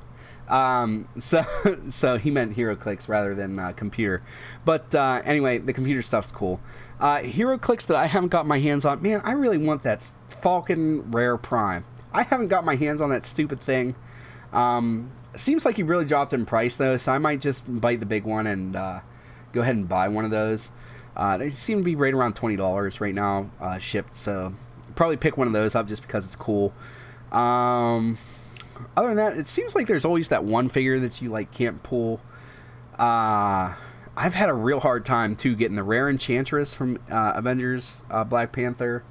So he meant Heroclix rather than computer. But anyway, the computer stuff's cool. Heroclix that I haven't got my hands on. Man, I really want that Falcon Rare Prime. I haven't got my hands on that stupid thing. Seems like he really dropped in price, though, so I might just bite the big one and go ahead and buy one of those. They seem to be right around $20 right now, shipped, so probably pick one of those up just because it's cool. Other than that, it seems like there's always that one figure that you like can't pull. I've had a real hard time too getting the rare Enchantress from Avengers Black Panther.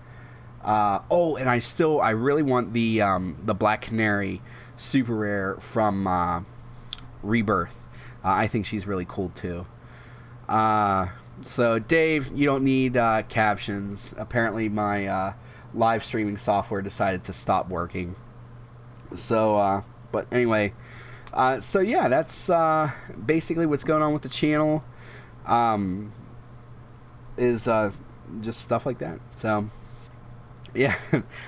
And I really want the Black Canary super rare from Rebirth. I think she's really cool too. So Dave, you don't need captions. Apparently my live streaming software decided to stop working. So, but anyway, yeah, that's basically what's going on with the channel. Is just stuff like that. So, yeah,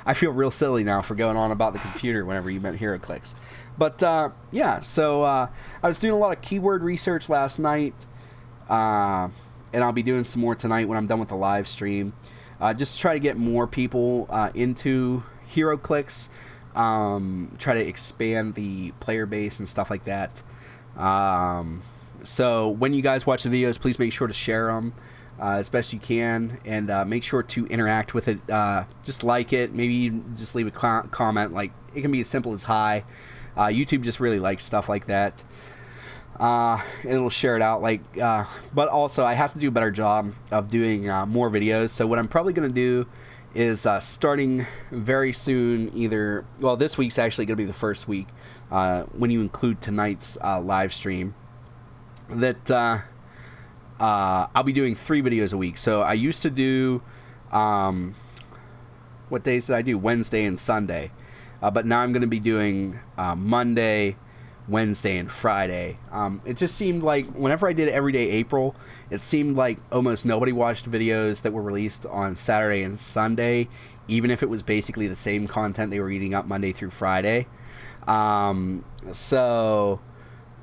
I feel real silly now for going on about the computer whenever you meant Heroclix. But yeah, so I was doing a lot of keyword research last night, and I'll be doing some more tonight when I'm done with the live stream. Just to try to get more people into Heroclix, try to expand the player base and stuff like that. So when you guys watch the videos, please make sure to share them as best you can, and make sure to interact with it. Just like it, maybe just leave a comment. Like, it can be as simple as hi. YouTube just really likes stuff like that. It'll share it out, like, but also I have to do a better job of doing more videos. So what I'm probably going to do is starting very soon, this week's actually going to be the first week, when you include tonight's live stream, that I'll be doing 3 videos a week. So I used to do, what days did I do? Wednesday and Sunday. But now I'm going to be doing Monday, Wednesday, and Friday. It just seemed like whenever I did Everyday April, it seemed like almost nobody watched videos that were released on Saturday and Sunday, even if it was basically the same content they were eating up Monday through Friday. So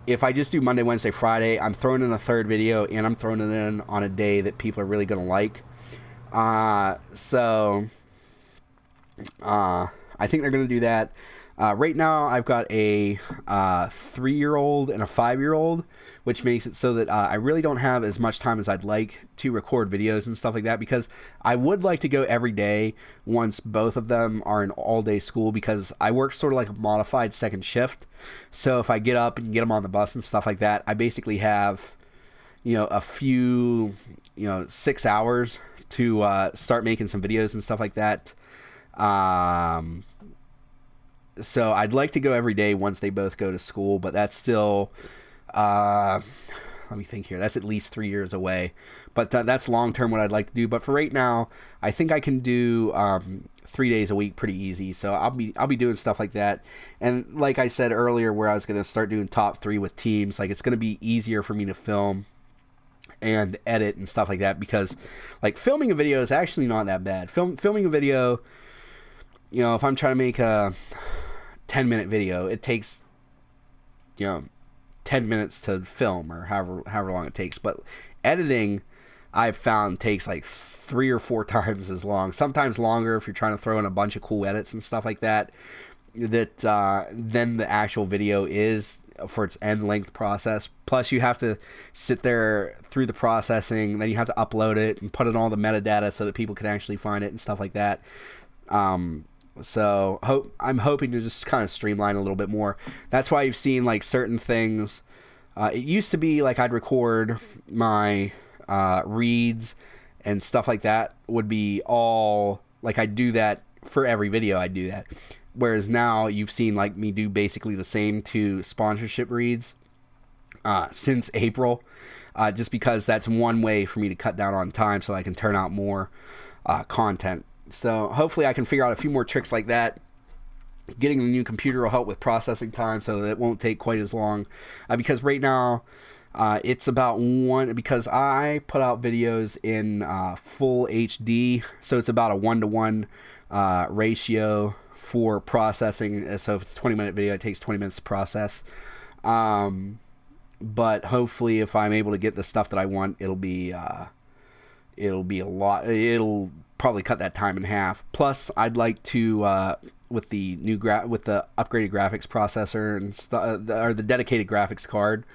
if I just do Monday, Wednesday, Friday, I'm throwing in a third video, and I'm throwing it in on a day that people are really going to like. I think they're going to do that. Right now, I've got a 3-year-old and a 5-year-old, which makes it so that I really don't have as much time as I'd like to record videos and stuff like that, because I would like to go every day once both of them are in all-day school, because I work sort of like a modified second shift. So if I get up and get them on the bus and stuff like that, I basically have, a few, 6 hours to start making some videos and stuff like that. So I'd like to go every day once they both go to school, but that's still, let me think here. That's at least 3 years away, but that's long-term what I'd like to do. But for right now, I think I can do 3 days a week pretty easy. So I'll be doing stuff like that. And like I said earlier, where I was going to start doing top 3 with teams, like it's going to be easier for me to film and edit and stuff like that, because like filming a video is actually not that bad. Filming a video, if I'm trying to make a 10-minute video, it takes 10 minutes to film, or however long it takes. But editing, I've found, takes like 3 or 4 times as long, sometimes longer if you're trying to throw in a bunch of cool edits and stuff like that, then the actual video is for its end length process. Plus you have to sit there through the processing, then you have to upload it and put in all the metadata so that people can actually find it and stuff like that. So I'm hoping to just kind of streamline a little bit more. That's why you've seen like certain things. It used to be like I'd record my reads and stuff like that would be all like I'd do that for every video. I'd do that. Whereas now you've seen like me do basically the same to sponsorship reads since April, just because that's one way for me to cut down on time so I can turn out more content. So hopefully I can figure out a few more tricks like that. Getting the new computer will help with processing time so that it won't take quite as long. Because right now it's about because I put out videos in full HD, so it's about a 1-to-1 ratio for processing. So if it's a 20-minute video, it takes 20 minutes to process. But hopefully if I'm able to get the stuff that I want, it'll be a lot. It'll probably cut that time in half. Plus, I'd like to with the upgraded graphics processor and or the dedicated graphics card,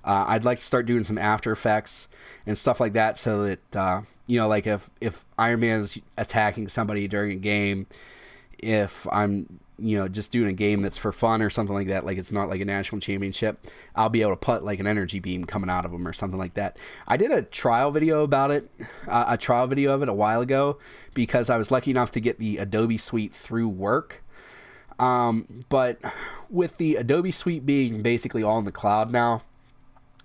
I'd like to start doing some After Effects and stuff like that, so that like if Iron Man's attacking somebody during a game, if I'm just doing a game that's for fun or something like that, like it's not like a national championship, I'll be able to put like an energy beam coming out of them or something like that. I did a trial video about it, a while ago, because I was lucky enough to get the Adobe Suite through work. But with the Adobe Suite being basically all in the cloud now,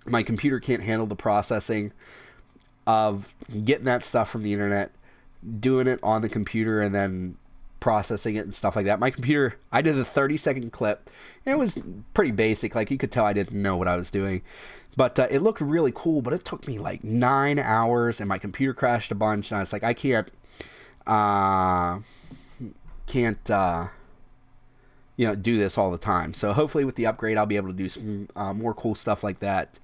my computer can't handle the processing of getting that stuff from the internet, doing it on the computer, and then processing it and stuff like that. My computer, I did a 30-second clip, and it was pretty basic. Like, you could tell I didn't know what I was doing, but it looked really cool. But it took me like 9 hours, and my computer crashed a bunch, and I was like, I can't do this all the time. So hopefully with the upgrade, I'll be able to do some more cool stuff like that.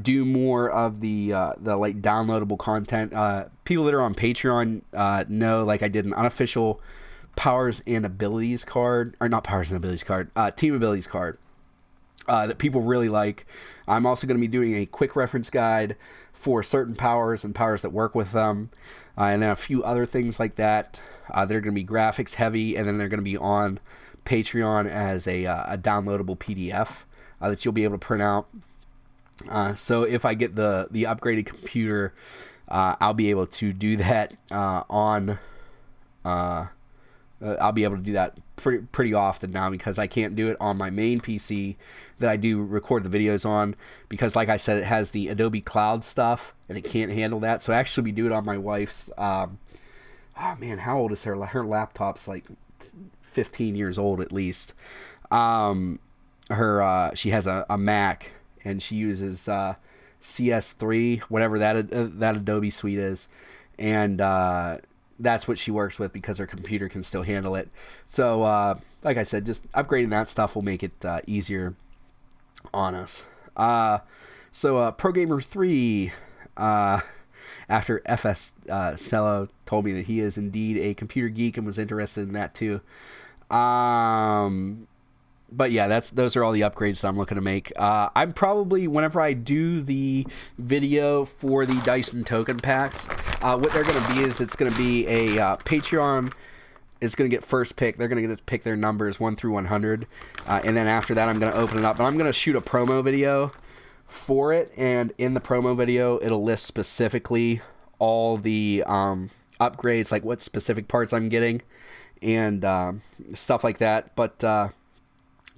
Do more of the like downloadable content. People that are on Patreon know, like, I did an unofficial powers and abilities card, or not powers and abilities card, team abilities card that people really like. I'm also going to be doing a quick reference guide for certain powers and powers that work with them, and then a few other things like that. They're going to be graphics heavy, and then they're going to be on Patreon as a downloadable PDF. that you'll be able to print out. So if I get the upgraded computer, I'll be able to do that I'll be able to do that pretty often now, because I can't do it on my main PC that I do record the videos on, because like I said, it has the Adobe Cloud stuff and it can't handle that. So I actually do it on my wife's oh man, how old is her laptop's like 15 years old at least. She has a Mac, and she uses CS3, whatever that Adobe suite is, and that's what she works with, because her computer can still handle it. So like I said, just upgrading that stuff will make it easier on us. So Pro Gamer 3, after FS Cello told me that he is indeed a computer geek and was interested in that too. But yeah, those are all the upgrades that I'm looking to make. I'm probably, whenever I do the video for the Dyson token packs, what they're going to be is, it's going to be a Patreon is going to get first pick. They're going to get to pick their numbers 1 through 100. And then after that, I'm going to open it up. And I'm going to shoot a promo video for it. And in the promo video, it'll list specifically all the upgrades, like what specific parts I'm getting and stuff like that. But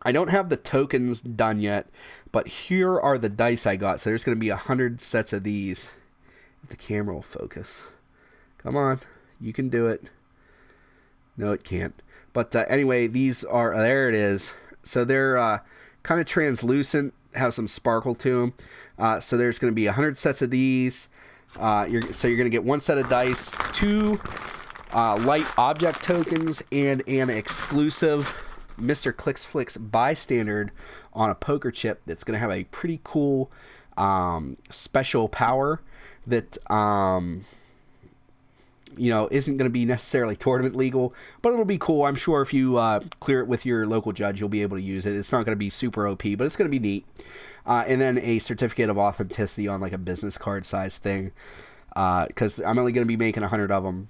I don't have the tokens done yet, but here are the dice I got. So there's going to be 100 sets of these. If the camera will focus. Come on, you can do it. No, it can't. But anyway, these are, there it is. So they're kind of translucent, have some sparkle to them. So there's going to be 100 sets of these. So you're going to get 1 set of dice, 2 light object tokens, and an exclusive Mr. Heroclix bystander on a poker chip that's going to have a pretty cool special power that isn't going to be necessarily tournament legal, but it'll be cool. I'm sure if you clear it with your local judge, you'll be able to use it. It's not going to be super OP, but it's going to be neat. And then a certificate of authenticity on like a business card size thing, because I'm only going to be making 100 of them.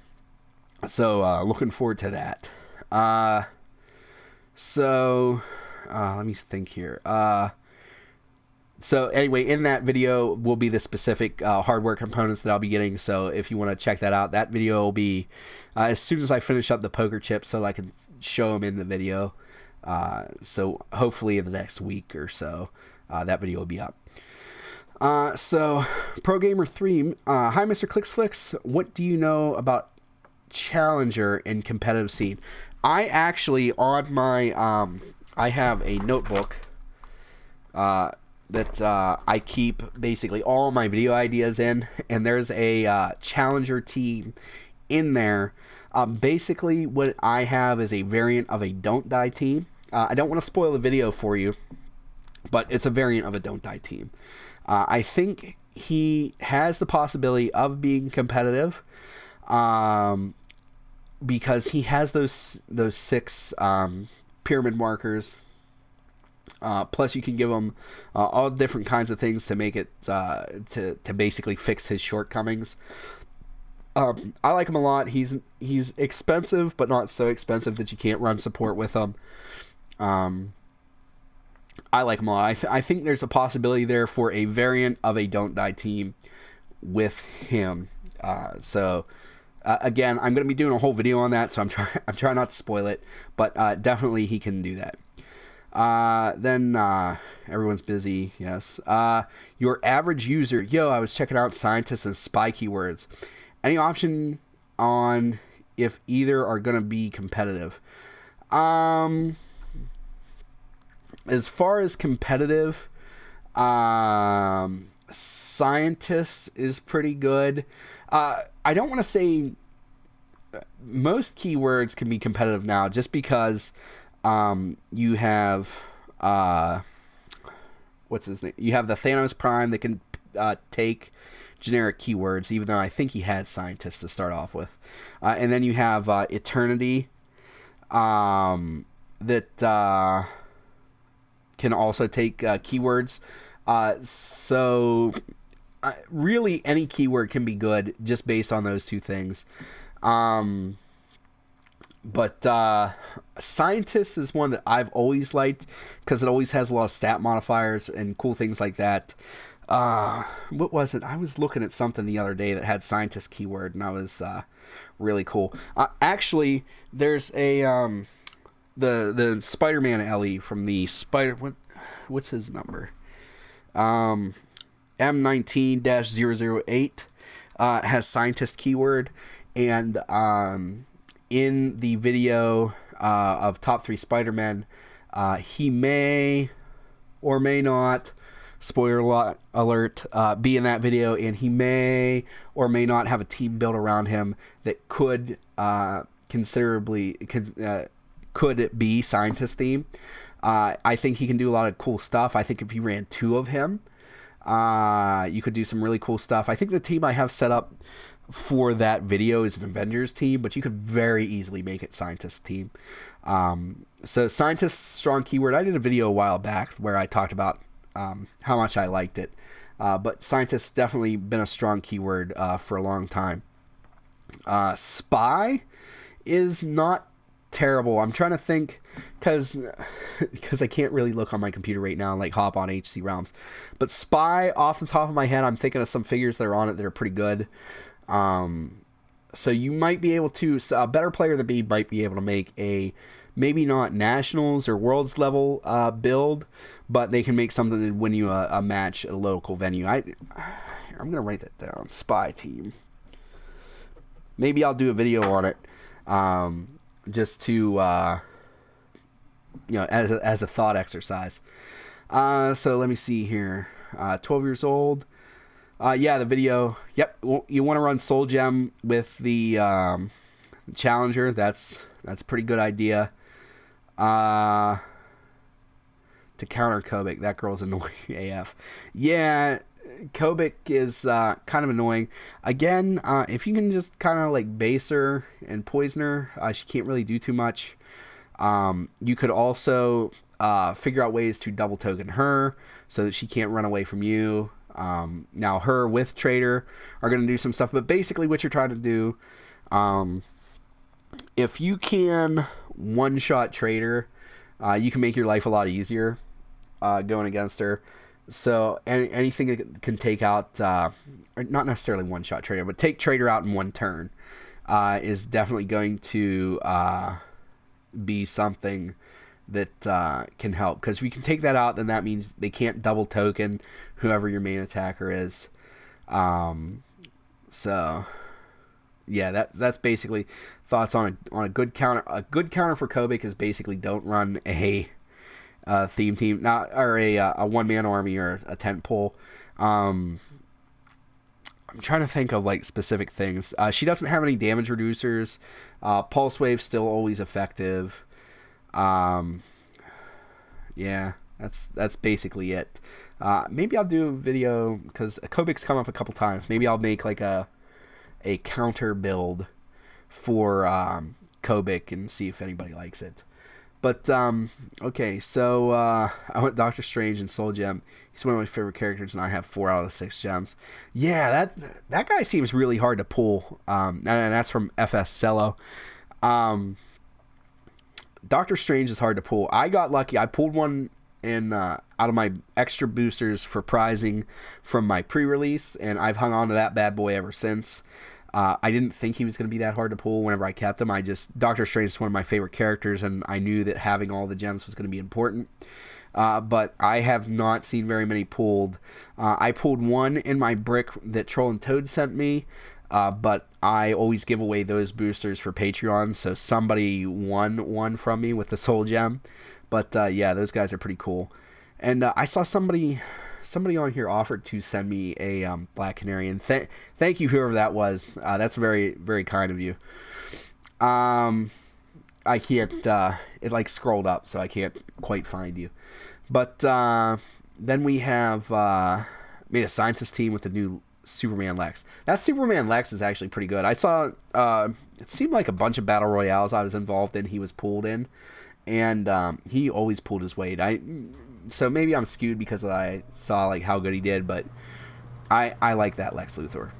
So looking forward to that. So let me think here. So anyway, in that video will be the specific hardware components that I'll be getting. So if you want to check that out, that video will be as soon as I finish up the poker chips, so I can show them in the video. So hopefully in the next week or so, that video will be up. So Pro Gamer 3, hi Mr. Heroclix, what do you know about Challenger and competitive scene? I actually, on my I have a notebook that I keep basically all my video ideas in, and there's a Challenger team in there. Basically what I have is a variant of a Don't Die team. I don't want to spoil the video for you, but it's a variant of a Don't Die team. I think he has the possibility of being competitive, because he has those 6 pyramid markers. Plus you can give him all different kinds of things to make it to basically fix his shortcomings. I like him a lot. He's expensive, but not so expensive that you can't run support with him. I like him a lot. I think there's a possibility there for a variant of a Don't Die team with him. Again, I'm going to be doing a whole video on that, so I'm trying not to spoil it, but definitely he can do that. Then everyone's busy. Yes. Your average user. Yo, I was checking out scientists and spy keywords. Any option on if either are going to be competitive? As far as competitive, scientists is pretty good. I don't want to say most keywords can be competitive now, just because you have what's his name? You have the Thanos Prime that can take generic keywords, even though I think he has scientists to start off with. And then you have Eternity that can also take keywords. So really any keyword can be good just based on those 2 things. But Scientist is one that I've always liked because it always has a lot of stat modifiers and cool things like that. What was it? I was looking at something the other day that had Scientist keyword, and I was really cool. Actually, there's a the Spider-Man LE from the what's his number? M19-008 has Scientist keyword, and in the video of top 3 Spider-Men, he may or may not, spoiler alert, be in that video, and he may or may not have a team built around him that could could it be Scientist theme. I think he can do a lot of cool stuff. I think if you ran 2 of him, you could do some really cool stuff. I think the team I have set up for that video is an Avengers team, but you could very easily make it Scientist team. So Scientist, strong keyword. I did a video a while back where I talked about how much I liked it. But Scientist definitely been a strong keyword for a long time. Spy is not terrible. I'm trying to think because I can't really look on my computer right now and like hop on HC Realms. But Spy, off the top of my head, I'm thinking of some figures that are on it that are pretty good. So you might be able to, a better player than me might be able to make a maybe not nationals or worlds level build, but they can make something that win you a match at a local venue. I'm gonna write that down. Spy team. Maybe I'll do a video on it, just to as a thought exercise. So let me see here. 12 years old. The video. Yep, you want to run Soul Gem with the Challenger. That's a pretty good idea. To counter Kobik. That girl's annoying AF. Yeah, Kobik is kind of annoying. Again, if you can just kind of like base her and poison her, she can't really do too much. You could also figure out ways to double token her so that she can't run away from you. Now her with Trader are going to do some stuff, but basically what you're trying to do, if you can one-shot Trader, you can make your life a lot easier going against her. So anything that can take out, or not necessarily one-shot Trader, but take Trader out in one turn is definitely going to be something that can help. Because if you can take that out, then that means they can't double token whoever your main attacker is. So yeah, that's basically thoughts on a good counter. A good counter for Kobik is basically don't run a theme team, not or a one-man army or a tent pole. I'm trying to think of like specific things. She doesn't have any damage reducers. Pulse Wave's still always effective. Yeah, that's basically it. Maybe I'll do a video because Kobik's come up a couple times. Maybe I'll make like a counter build for Kobik and see if anybody likes it. But okay, so I went Doctor Strange and Soul Gem. He's one of my favorite characters, and I have 4 out of 6 gems. Yeah, that guy seems really hard to pull. And that's from FS Cello. Doctor Strange is hard to pull. I got lucky. I pulled one in out of my extra boosters for prizing from my pre-release, and I've hung on to that bad boy ever since. I didn't think he was going to be that hard to pull whenever I kept him. Doctor Strange is one of my favorite characters, and I knew that having all the gems was going to be important. But I have not seen very many pulled. I pulled one in my brick that Troll and Toad sent me, but I always give away those boosters for Patreon, so somebody won one from me with the Soul Gem. But yeah, those guys are pretty cool. And I saw somebody on here offered to send me a Black Canary, and thank you whoever that was. That's very, very kind of you. I can't, it like scrolled up, so I can't quite find you. But then we have made a Scientist team with the new Superman Lex. That Superman Lex is actually pretty good. I saw, it seemed like a bunch of Battle Royales I was involved in, he was pulled in, and he always pulled his weight. So maybe I'm skewed because I saw like how good he did, but I like that Lex Luthor.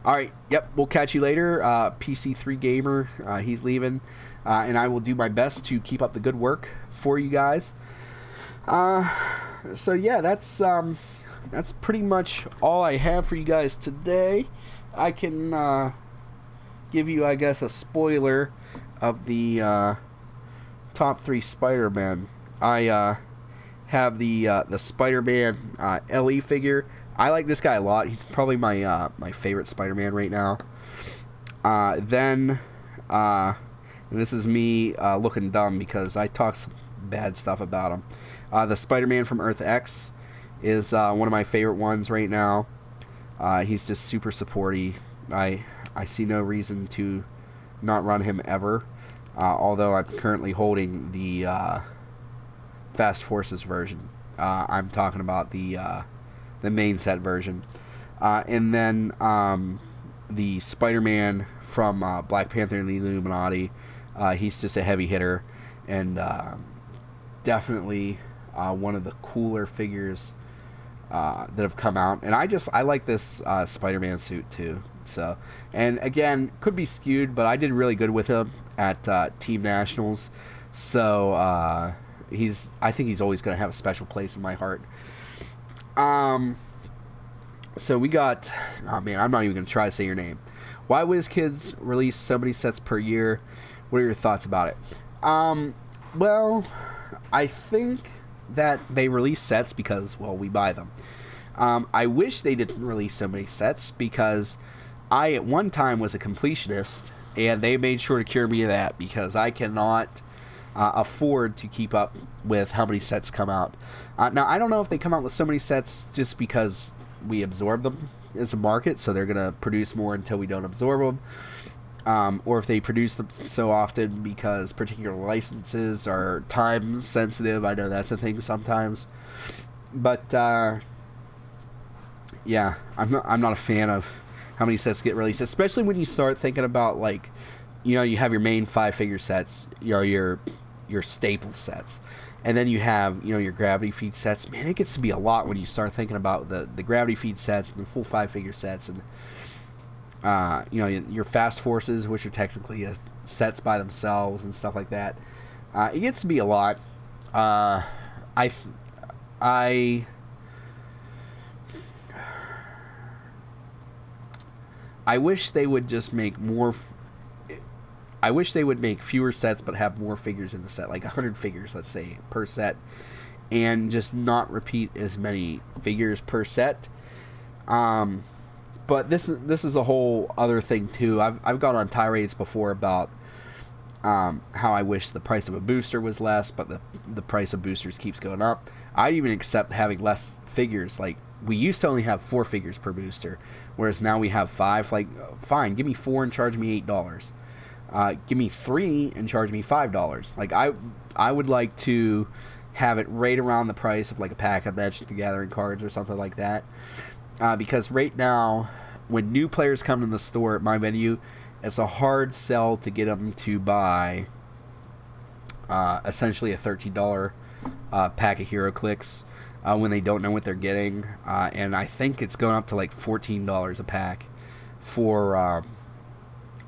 All right. Yep. We'll catch you later. PC3 Gamer, he's leaving. And I will do my best to keep up the good work for you guys. So yeah, that's pretty much all I have for you guys today. I can give you, I guess, a spoiler of the top 3 Spider-Man. I have the Spider-Man LE figure. I like this guy a lot. He's probably my favorite Spider-Man right now. Then, and this is me looking dumb because I talk some bad stuff about him. The Spider-Man from Earth X is one of my favorite ones right now. He's just super supporty. I see no reason to not run him ever. Although I'm currently holding the Fast Forces version. I'm talking about the main set version. And then the Spider-Man from Black Panther and the Illuminati. He's just a heavy hitter and definitely one of the cooler figures that have come out. And I like this Spider-Man suit too. So, and again, could be skewed, but I did really good with him at Team Nationals. So I think he's always going to have a special place in my heart. So we got, oh man, I'm not even going to try to say your name. Why WizKids release so many sets per year? What are your thoughts about it? Well, I think that they release sets because, well, we buy them. I wish they didn't release so many sets because I, at one time, was a completionist, and they made sure to cure me of that because I cannot afford to keep up with how many sets come out. Now, I don't know if they come out with so many sets just because we absorb them as a market, so they're going to produce more until we don't absorb them, or if they produce them so often because particular licenses are time sensitive. I know that's a thing sometimes, but yeah, I'm not a fan of how many sets get released, especially when you start thinking about, like, you know, you have your main 5-figure sets, you know, your staple sets, and then you have, you know, your gravity feed sets. Man, it gets to be a lot when you start thinking about the gravity feed sets and the full 5-figure sets, and you know, your fast forces, which are technically sets by themselves and stuff like that. It gets to be a lot. I wish they would just make more. I wish they would make fewer sets but have more figures in the set, like 100 figures, let's say, per set, and just not repeat as many figures per set. But this is a whole other thing too. I've gone on tirades before about how I wish the price of a booster was less, but the price of boosters keeps going up. I'd even accept having less figures. Like, we used to only have 4 figures per booster, whereas now we have 5. Like, fine, give me 4 and charge me $8. Give me 3 and charge me $5. Like, I would like to have it right around the price of like a pack of Magic the Gathering cards or something like that. Because right now, when new players come in the store at my venue, it's a hard sell to get them to buy essentially a $13 pack of Heroclix when they don't know what they're getting. And I think it's going up to like $14 a pack for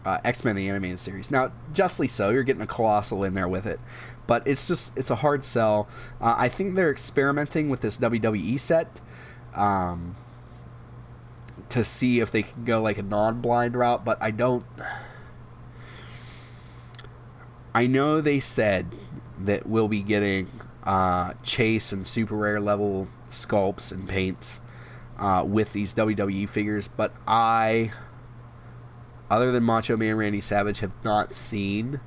X-Men the Animated Series. Now, justly so, you're getting a Colossal in there with it. But it's a hard sell. I think they're experimenting with this WWE set to see if they can go like a non-blind route, but I don't. I know they said that we'll be getting chase and super rare level sculpts and paints with these WWE figures, but I, other than Macho Man Randy Savage, have not seen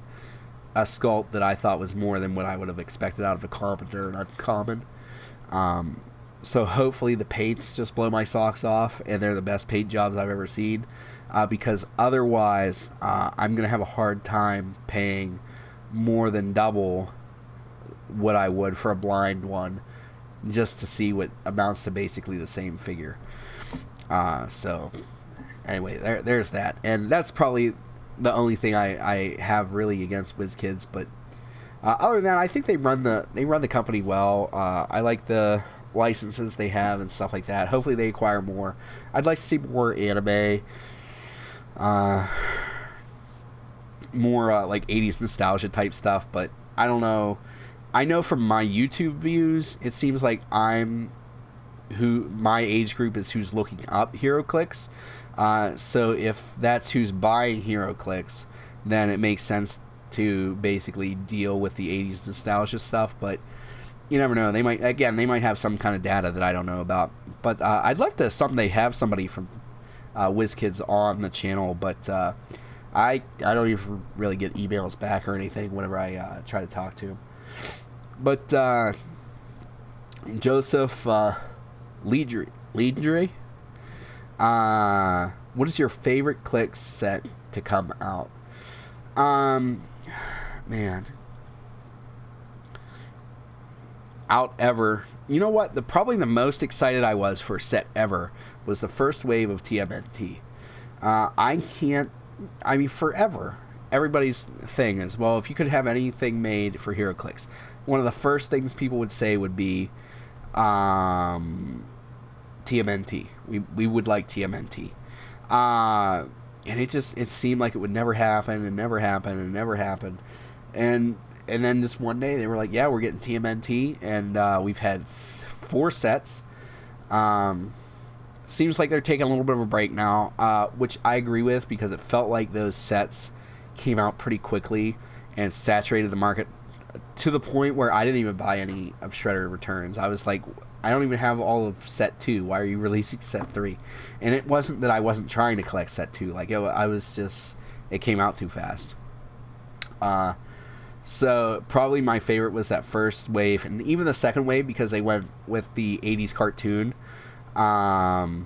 a sculpt that I thought was more than what I would have expected out of a Carpenter and Uncommon. So hopefully the paints just blow my socks off and they're the best paint jobs I've ever seen, because otherwise I'm going to have a hard time paying more than double what I would for a blind one just to see what amounts to basically the same figure. So anyway, there's that. And that's probably the only thing I have really against WizKids, but other than that, I think they run the company well. I like the licenses they have and stuff like that. Hopefully they acquire more. I'd like to see more anime. uh, more like 80s nostalgia type stuff, but I don't know. I know from my YouTube views, it seems like my age group is who's looking up Heroclix. So if that's who's buying Heroclix, then it makes sense to basically deal with the 80s nostalgia stuff. But you never know. They might have some kind of data that I don't know about. But I'd like to someday have somebody from WizKids on the channel, but I don't even really get emails back or anything whenever I try to talk to him. But Joseph Leedry, what is your favorite Click set to come out? Man, out ever. You know what? Probably the most excited I was for a set ever was the first wave of TMNT. Forever. Everybody's thing is, well, if you could have anything made for Heroclix, one of the first things people would say would be TMNT. We would like TMNT. And it seemed like it would never happen and never happen and never happen. And then just one day they were like, yeah, we're getting TMNT, and we've had 4 sets. Seems like they're taking a little bit of a break now, which I agree with, because it felt like those sets came out pretty quickly and saturated the market to the point where I didn't even buy any of Shredder Returns. I was like, I don't even have all of set 2. Why are you releasing set 3? And it wasn't that I wasn't trying to collect set 2. Like, it came out too fast. So probably my favorite was that first wave, and even the second wave, because they went with the 80s cartoon, are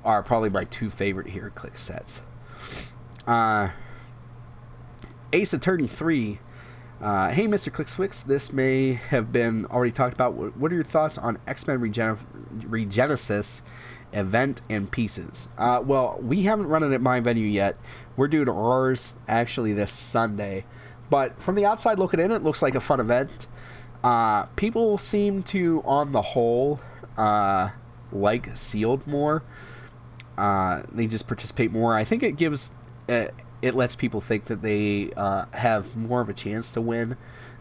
probably my 2 favorite Heroclix sets. Ace Attorney 3. Hey, Mr. ClickSwix, this may have been already talked about. What are your thoughts on X-Men Regenesis event and pieces? Well, we haven't run it at my venue yet. We're doing ours actually this Sunday. But from the outside looking in, it looks like a fun event. People seem to, on the whole, like Sealed more. They just participate more. I think it gives... it lets people think that they have more of a chance to win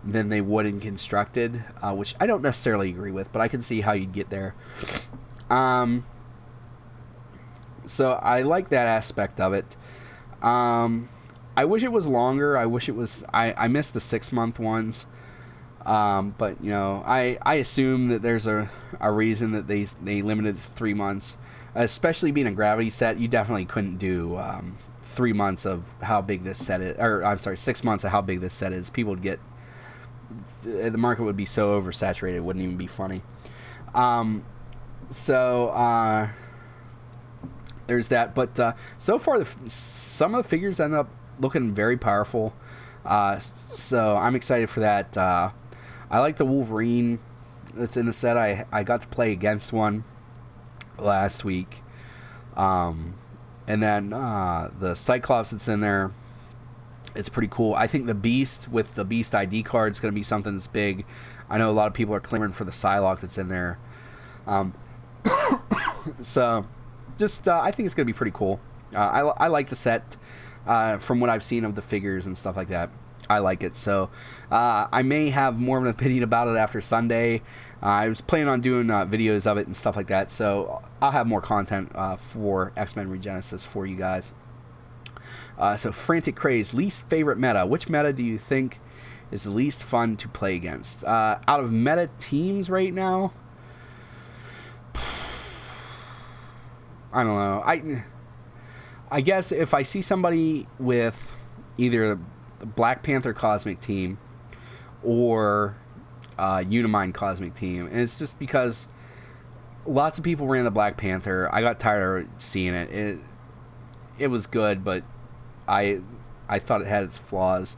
than they would in Constructed, which I don't necessarily agree with, but I can see how you'd get there. So I like that aspect of it. I wish it was longer. I wish it was... I missed the 6-month ones. But, you know, I assume that there's a reason that they limited 3 months. Especially being a Gravity set, you definitely couldn't do 3 months of how big this set is. Or, I'm sorry, 6 months of how big this set is. People would get... The market would be so oversaturated, it wouldn't even be funny. There's that. But so far, some of the figures end up looking very powerful. So I'm excited for that. I like the Wolverine that's in the set. I got to play against one last week. And then the Cyclops that's in there, it's pretty cool. I think the Beast with the Beast ID card is going to be something that's big. I know a lot of people are clamoring for the Psylocke that's in there. So just I think it's going to be pretty cool. I like the set from what I've seen of the figures and stuff like that. I like it. So I may have more of an opinion about it after Sunday. I was planning on doing videos of it and stuff like that. So I'll have more content for X-Men Regenesis for you guys. So Frantic Craze, least favorite meta. Which meta do you think is the least fun to play against? Out of meta teams right now, I don't know. I guess if I see somebody with either the Black Panther Cosmic Team or Unimind Cosmic Team, and it's just because lots of people ran the Black Panther. I got tired of seeing it. It was good, but I thought it had its flaws.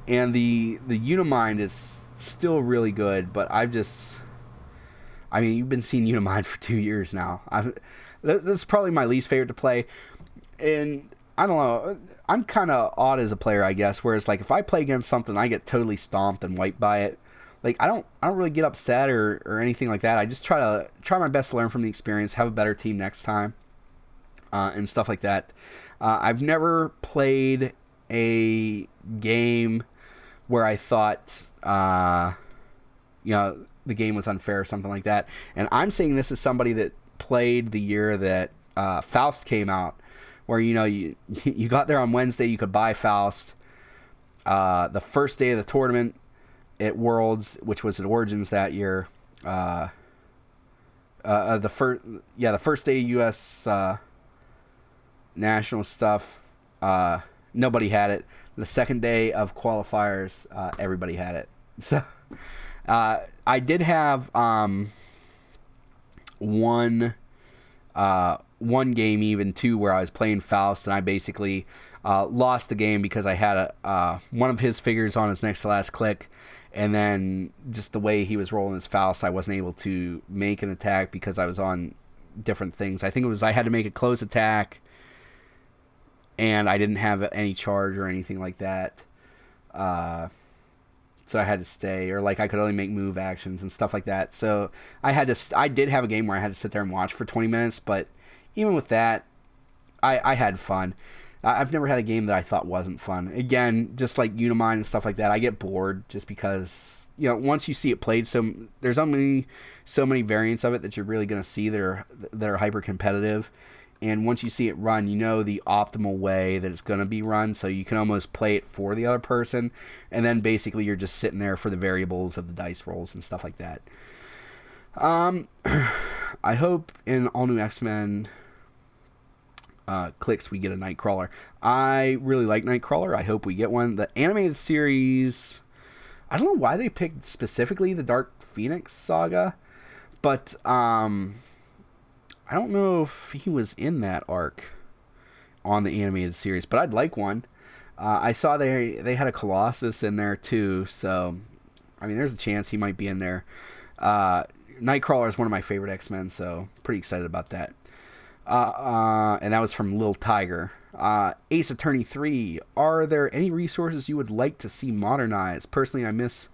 And the Unimind is still really good, but you've been seeing Unimind for 2 years now. That's probably my least favorite to play. And I don't know, I'm kind of odd as a player, I guess, whereas like if I play against something, I get totally stomped and wiped by it. Like I don't really get upset or anything like that. I just try my best to learn from the experience, have a better team next time. and stuff like that. I've never played a game where I thought, the game was unfair or something like that. And I'm saying this as somebody that played the year that Faust came out, where, you got there on Wednesday, you could buy Faust. The first day of the tournament at Worlds, which was at Origins that year, the first day of U.S. National stuff, nobody had it. The second day of qualifiers, everybody had it. So I did have one game even too where I was playing Faust, and I basically lost the game because I had one of his figures on his next to last click, and then just the way he was rolling his Faust, I wasn't able to make an attack because I was on different things. I think it was I had to make a close attack, and I didn't have any charge or anything like that. So I had to stay, or like I could only make move actions and stuff like that. So I did have a game where I had to sit there and watch for 20 minutes, but even with that, I had fun. I've never had a game that I thought wasn't fun. Again, just like Unimind and stuff like that, I get bored just because, once you see it played, there's so many variants of it that you're really going to see that are hyper competitive. And once you see it run, the optimal way that it's going to be run, so you can almost play it for the other person, and then basically you're just sitting there for the variables of the dice rolls and stuff like that. I hope in All New X-Men Clicks we get a Nightcrawler. I really like Nightcrawler. I hope we get one. The animated series, I don't know why they picked specifically the Dark Phoenix saga, but I don't know if he was in that arc on the animated series, but I'd like one. I saw they had a Colossus in there too, so there's a chance he might be in there. Nightcrawler is one of my favorite X-Men, so pretty excited about that. And that was from Lil Tiger. Ace Attorney 3. Are there any resources you would like to see modernized? Personally, I miss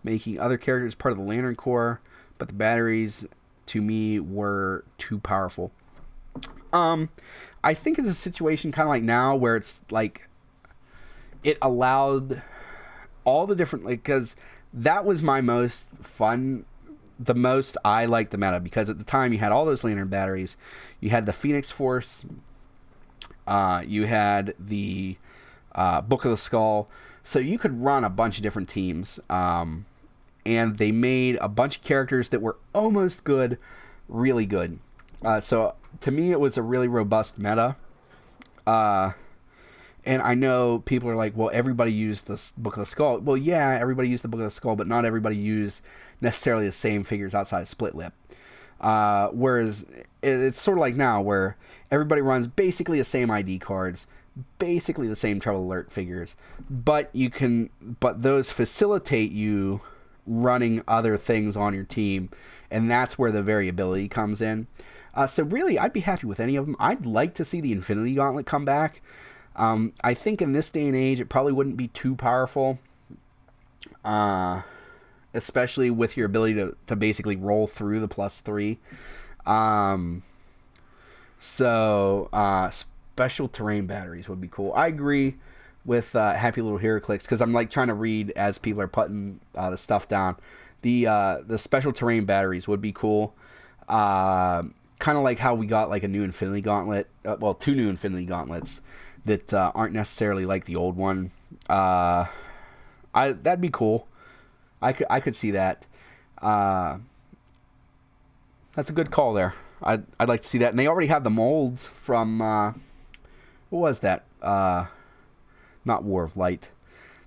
making other characters part of the Lantern Corps, but the batteries to me were too powerful. I think it's a situation kind of like now where it's like it allowed all the different, because that was my most fun, the most I liked the meta, because at the time you had all those Lantern batteries, you had the Phoenix Force, you had the Book of the Skull, so you could run a bunch of different teams. And they made a bunch of characters that were almost good, really good. So to me, it was a really robust meta. And I know people are like, well, everybody used the Book of the Skull. Well, yeah, everybody used the Book of the Skull, but not everybody used necessarily the same figures outside of Split Lip. Whereas it's sort of like now where everybody runs basically the same ID cards, basically the same Trouble Alert figures, but those facilitate you running other things on your team, and that's where the variability comes in. So really, I'd be happy with any of them. I'd like to see the Infinity Gauntlet come back. I think in this day and age, it probably wouldn't be too powerful, especially with your ability to basically roll through the +3. Special terrain batteries would be cool. I agree with Happy Little Heroclix, because I'm like trying to read as people are putting the stuff down. The special terrain batteries would be cool. Kind of like how we got like a new Infinity Gauntlet, two new Infinity Gauntlets that aren't necessarily like the old one. That'd be cool. I could see that. That's a good call there. I'd like to see that. And they already have the molds from what was that? Not War of Light.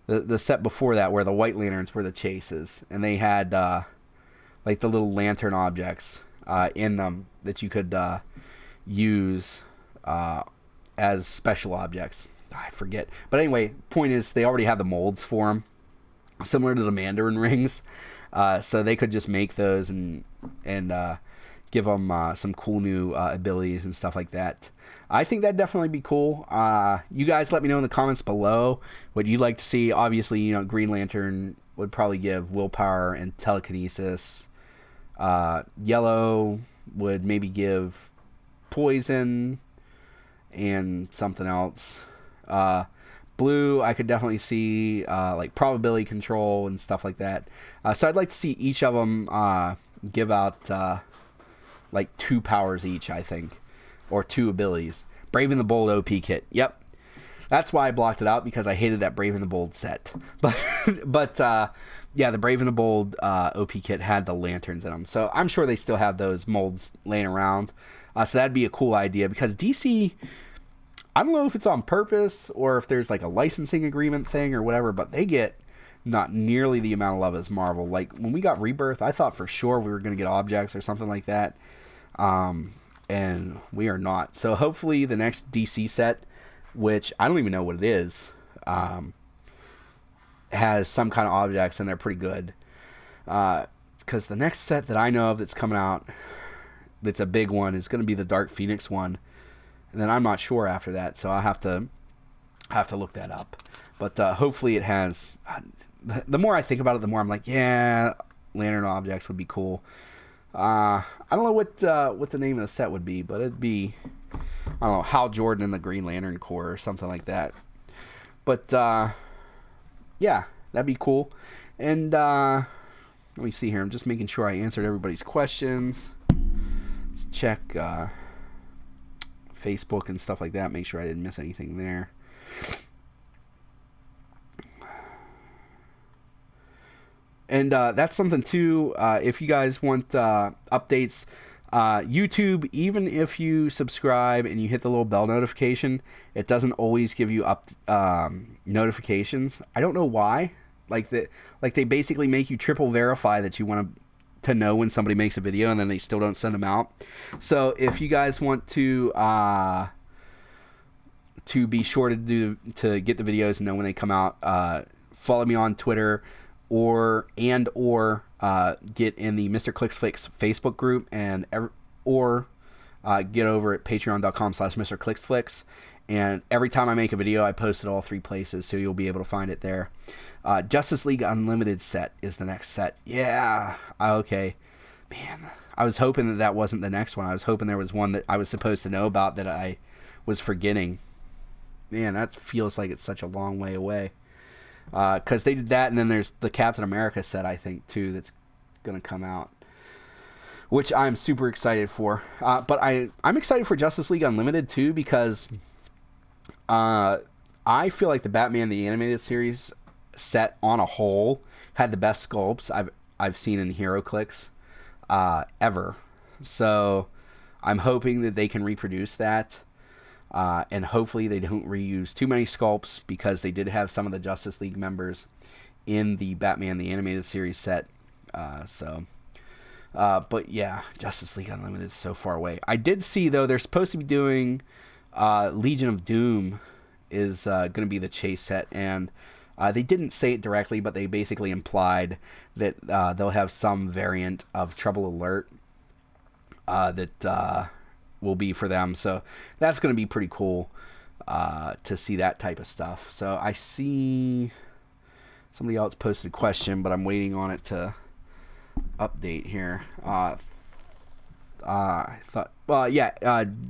The set before that, where the White Lanterns were the chases, and they had like the little lantern objects in them that you could use as special objects. I forget, but anyway, point is they already have the molds for them, similar to the Mandarin rings, so they could just make those and give them some cool new abilities and stuff like that. I think that'd definitely be cool. You guys let me know in the comments below what you'd like to see. Obviously, Green Lantern would probably give willpower and telekinesis. Yellow would maybe give poison. and something else. Blue, I could definitely see like probability control and stuff like that. So I'd like to see each of them give out like 2 powers each, I think, or 2 abilities. Brave and the Bold OP kit. Yep. That's why I blocked it out, because I hated that Brave and the Bold set. But yeah, the Brave and the Bold OP kit had the lanterns in them. So I'm sure they still have those molds laying around. So that'd be a cool idea, because DC, I don't know if it's on purpose or if there's like a licensing agreement thing or whatever, but they get not nearly the amount of love as Marvel. Like when we got Rebirth, I thought for sure we were going to get objects or something like that. And we are not. So hopefully the next DC set, which I don't even know what it is, has some kind of objects, and they're pretty good. Because the next set that I know of that's coming out, that's a big one, is going to be the Dark Phoenix one. And then I'm not sure after that, so I'll have to look that up. But hopefully it has. The more I think about it, the more I'm like, yeah, Lantern objects would be cool. I don't know what the name of the set would be, but it'd be, I don't know, Hal Jordan and the Green Lantern Corps or something like that. But yeah, that'd be cool. And let me see here. I'm just making sure I answered everybody's questions. Let's check Facebook and stuff like that. Make sure I didn't miss anything there. And that's something too. If you guys want updates, YouTube, even if you subscribe and you hit the little bell notification, it doesn't always give you notifications. I don't know why. Like they basically make you triple verify that you want to know when somebody makes a video, and then they still don't send them out. So if you guys want to be sure to get the videos and know when they come out, follow me on Twitter, or get in the Mr. Clicksflix Facebook group, or get over at patreon.com/MrClicksflix. And every time I make a video, I post it all 3 places, so you'll be able to find it there. Justice League Unlimited set is the next set. Yeah. Okay. Man, I was hoping that wasn't the next one. I was hoping there was one that I was supposed to know about that I was forgetting. Man, that feels like it's such a long way away. Because they did that, and then there's the Captain America set, I think, too, that's going to come out, which I'm super excited for. But I'm excited for Justice League Unlimited, too, because I feel like the Batman the Animated Series set on a whole had the best sculpts I've seen in Heroclix ever. So I'm hoping that they can reproduce that. And hopefully they don't reuse too many sculpts, because they did have some of the Justice League members in the Batman the Animated Series set. But yeah, Justice League Unlimited is so far away. I did see, though, they're supposed to be doing Legion of Doom is going to be the chase set, and they didn't say it directly, but they basically implied that they'll have some variant of Trouble Alert that will be for them. So that's going to be pretty cool to see that type of stuff. So I see somebody else posted a question, but I'm waiting on it to update here.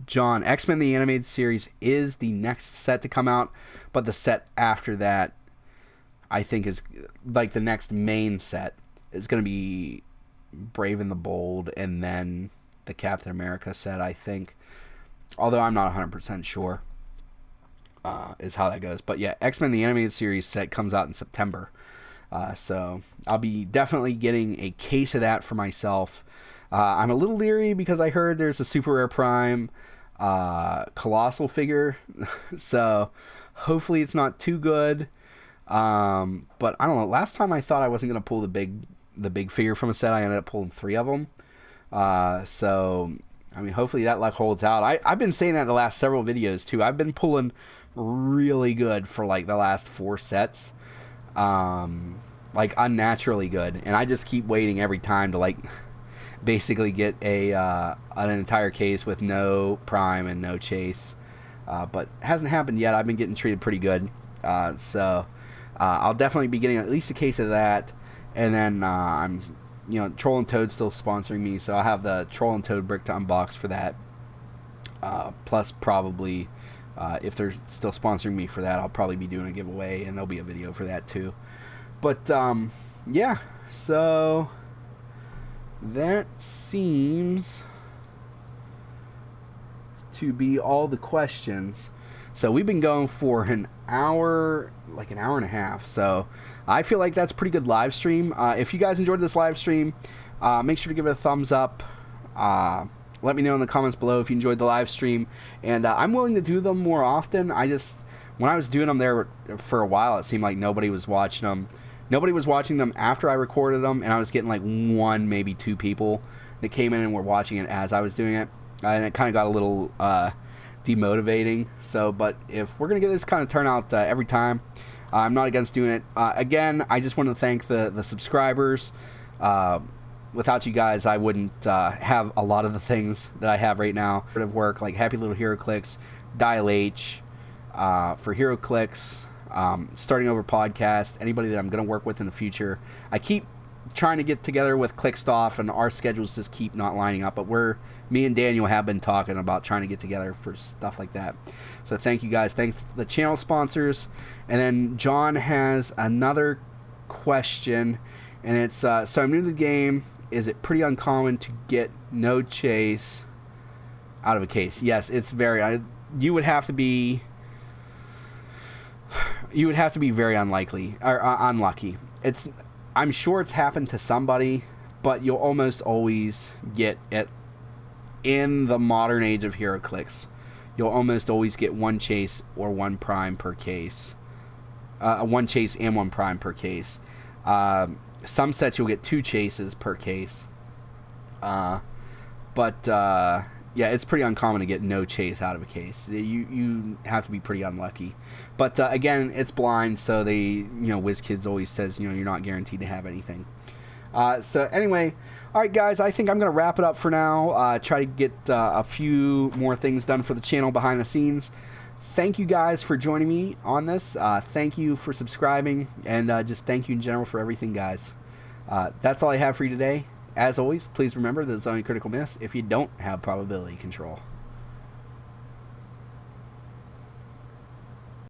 John, X-Men the Animated Series is the next set to come out, but the set after that, I think, is like the next main set is going to be Brave and the Bold, and then the Captain America set, I think, although I'm not 100% sure is how that goes. But yeah, X-Men the Animated Series set comes out in September, so I'll be definitely getting a case of that for myself. I'm a little leery because I heard there's a Super Rare Prime Colossal figure, so hopefully it's not too good. But I don't know. Last time I thought I wasn't going to pull the big figure from a set. I ended up pulling 3 of them. So I mean, hopefully that luck holds out. I've been saying that the last several videos too. I've been pulling really good for like the last 4 sets, like unnaturally good, and I just keep waiting every time to like basically get an entire case with no prime and no chase, but it hasn't happened yet. I've been getting treated pretty good, so I'll definitely be getting at least a case of that, and then Troll and Toad still sponsoring me, so I have the Troll and Toad brick to unbox for that. Plus, probably, if they're still sponsoring me for that, I'll probably be doing a giveaway, and there'll be a video for that too. But, yeah, so that seems to be all the questions. So we've been going for an hour, like an hour and a half. So I feel like that's a pretty good live stream. If you guys enjoyed this live stream, make sure to give it a thumbs up. Let me know in the comments below if you enjoyed the live stream. And I'm willing to do them more often. When I was doing them there for a while, it seemed like nobody was watching them. Nobody was watching them after I recorded them, and I was getting like 1, maybe 2 people that came in and were watching it as I was doing it. And it kind of got a little demotivating. So, but if we're going to get this kind of turnout every time, I'm not against doing it. Again, I just want to thank the subscribers. Without you guys, I wouldn't have a lot of the things that I have right now. Of work like Happy Little Heroclix, Dial H, for Heroclix, Starting Over Podcast, anybody that I'm going to work with in the future. I keep trying to get together with Clickstuff, and our schedules just keep not lining up. But me and Daniel have been talking about trying to get together for stuff like that. So thank you guys. Thank the channel sponsors. And then John has another question, and it's so I'm new to the game. Is it pretty uncommon to get no chase out of a case? Yes, it's very. You would have to be very unlikely or unlucky. I'm sure it's happened to somebody, but you'll almost always get it in the modern age of Heroclix. You'll almost always get 1 chase or 1 prime per case. 1 chase and 1 prime per case. Some sets you'll get 2 chases per case. Yeah, it's pretty uncommon to get no chase out of a case. You have to be pretty unlucky. But again, it's blind, so WizKids always says, you're not guaranteed to have anything. So anyway, all right, guys, I think I'm going to wrap it up for now. Try to get a few more things done for the channel behind the scenes. Thank you guys for joining me on this. Thank you for subscribing, and just thank you in general for everything, guys. That's all I have for you today. As always, please remember that it's only critical miss if you don't have probability control.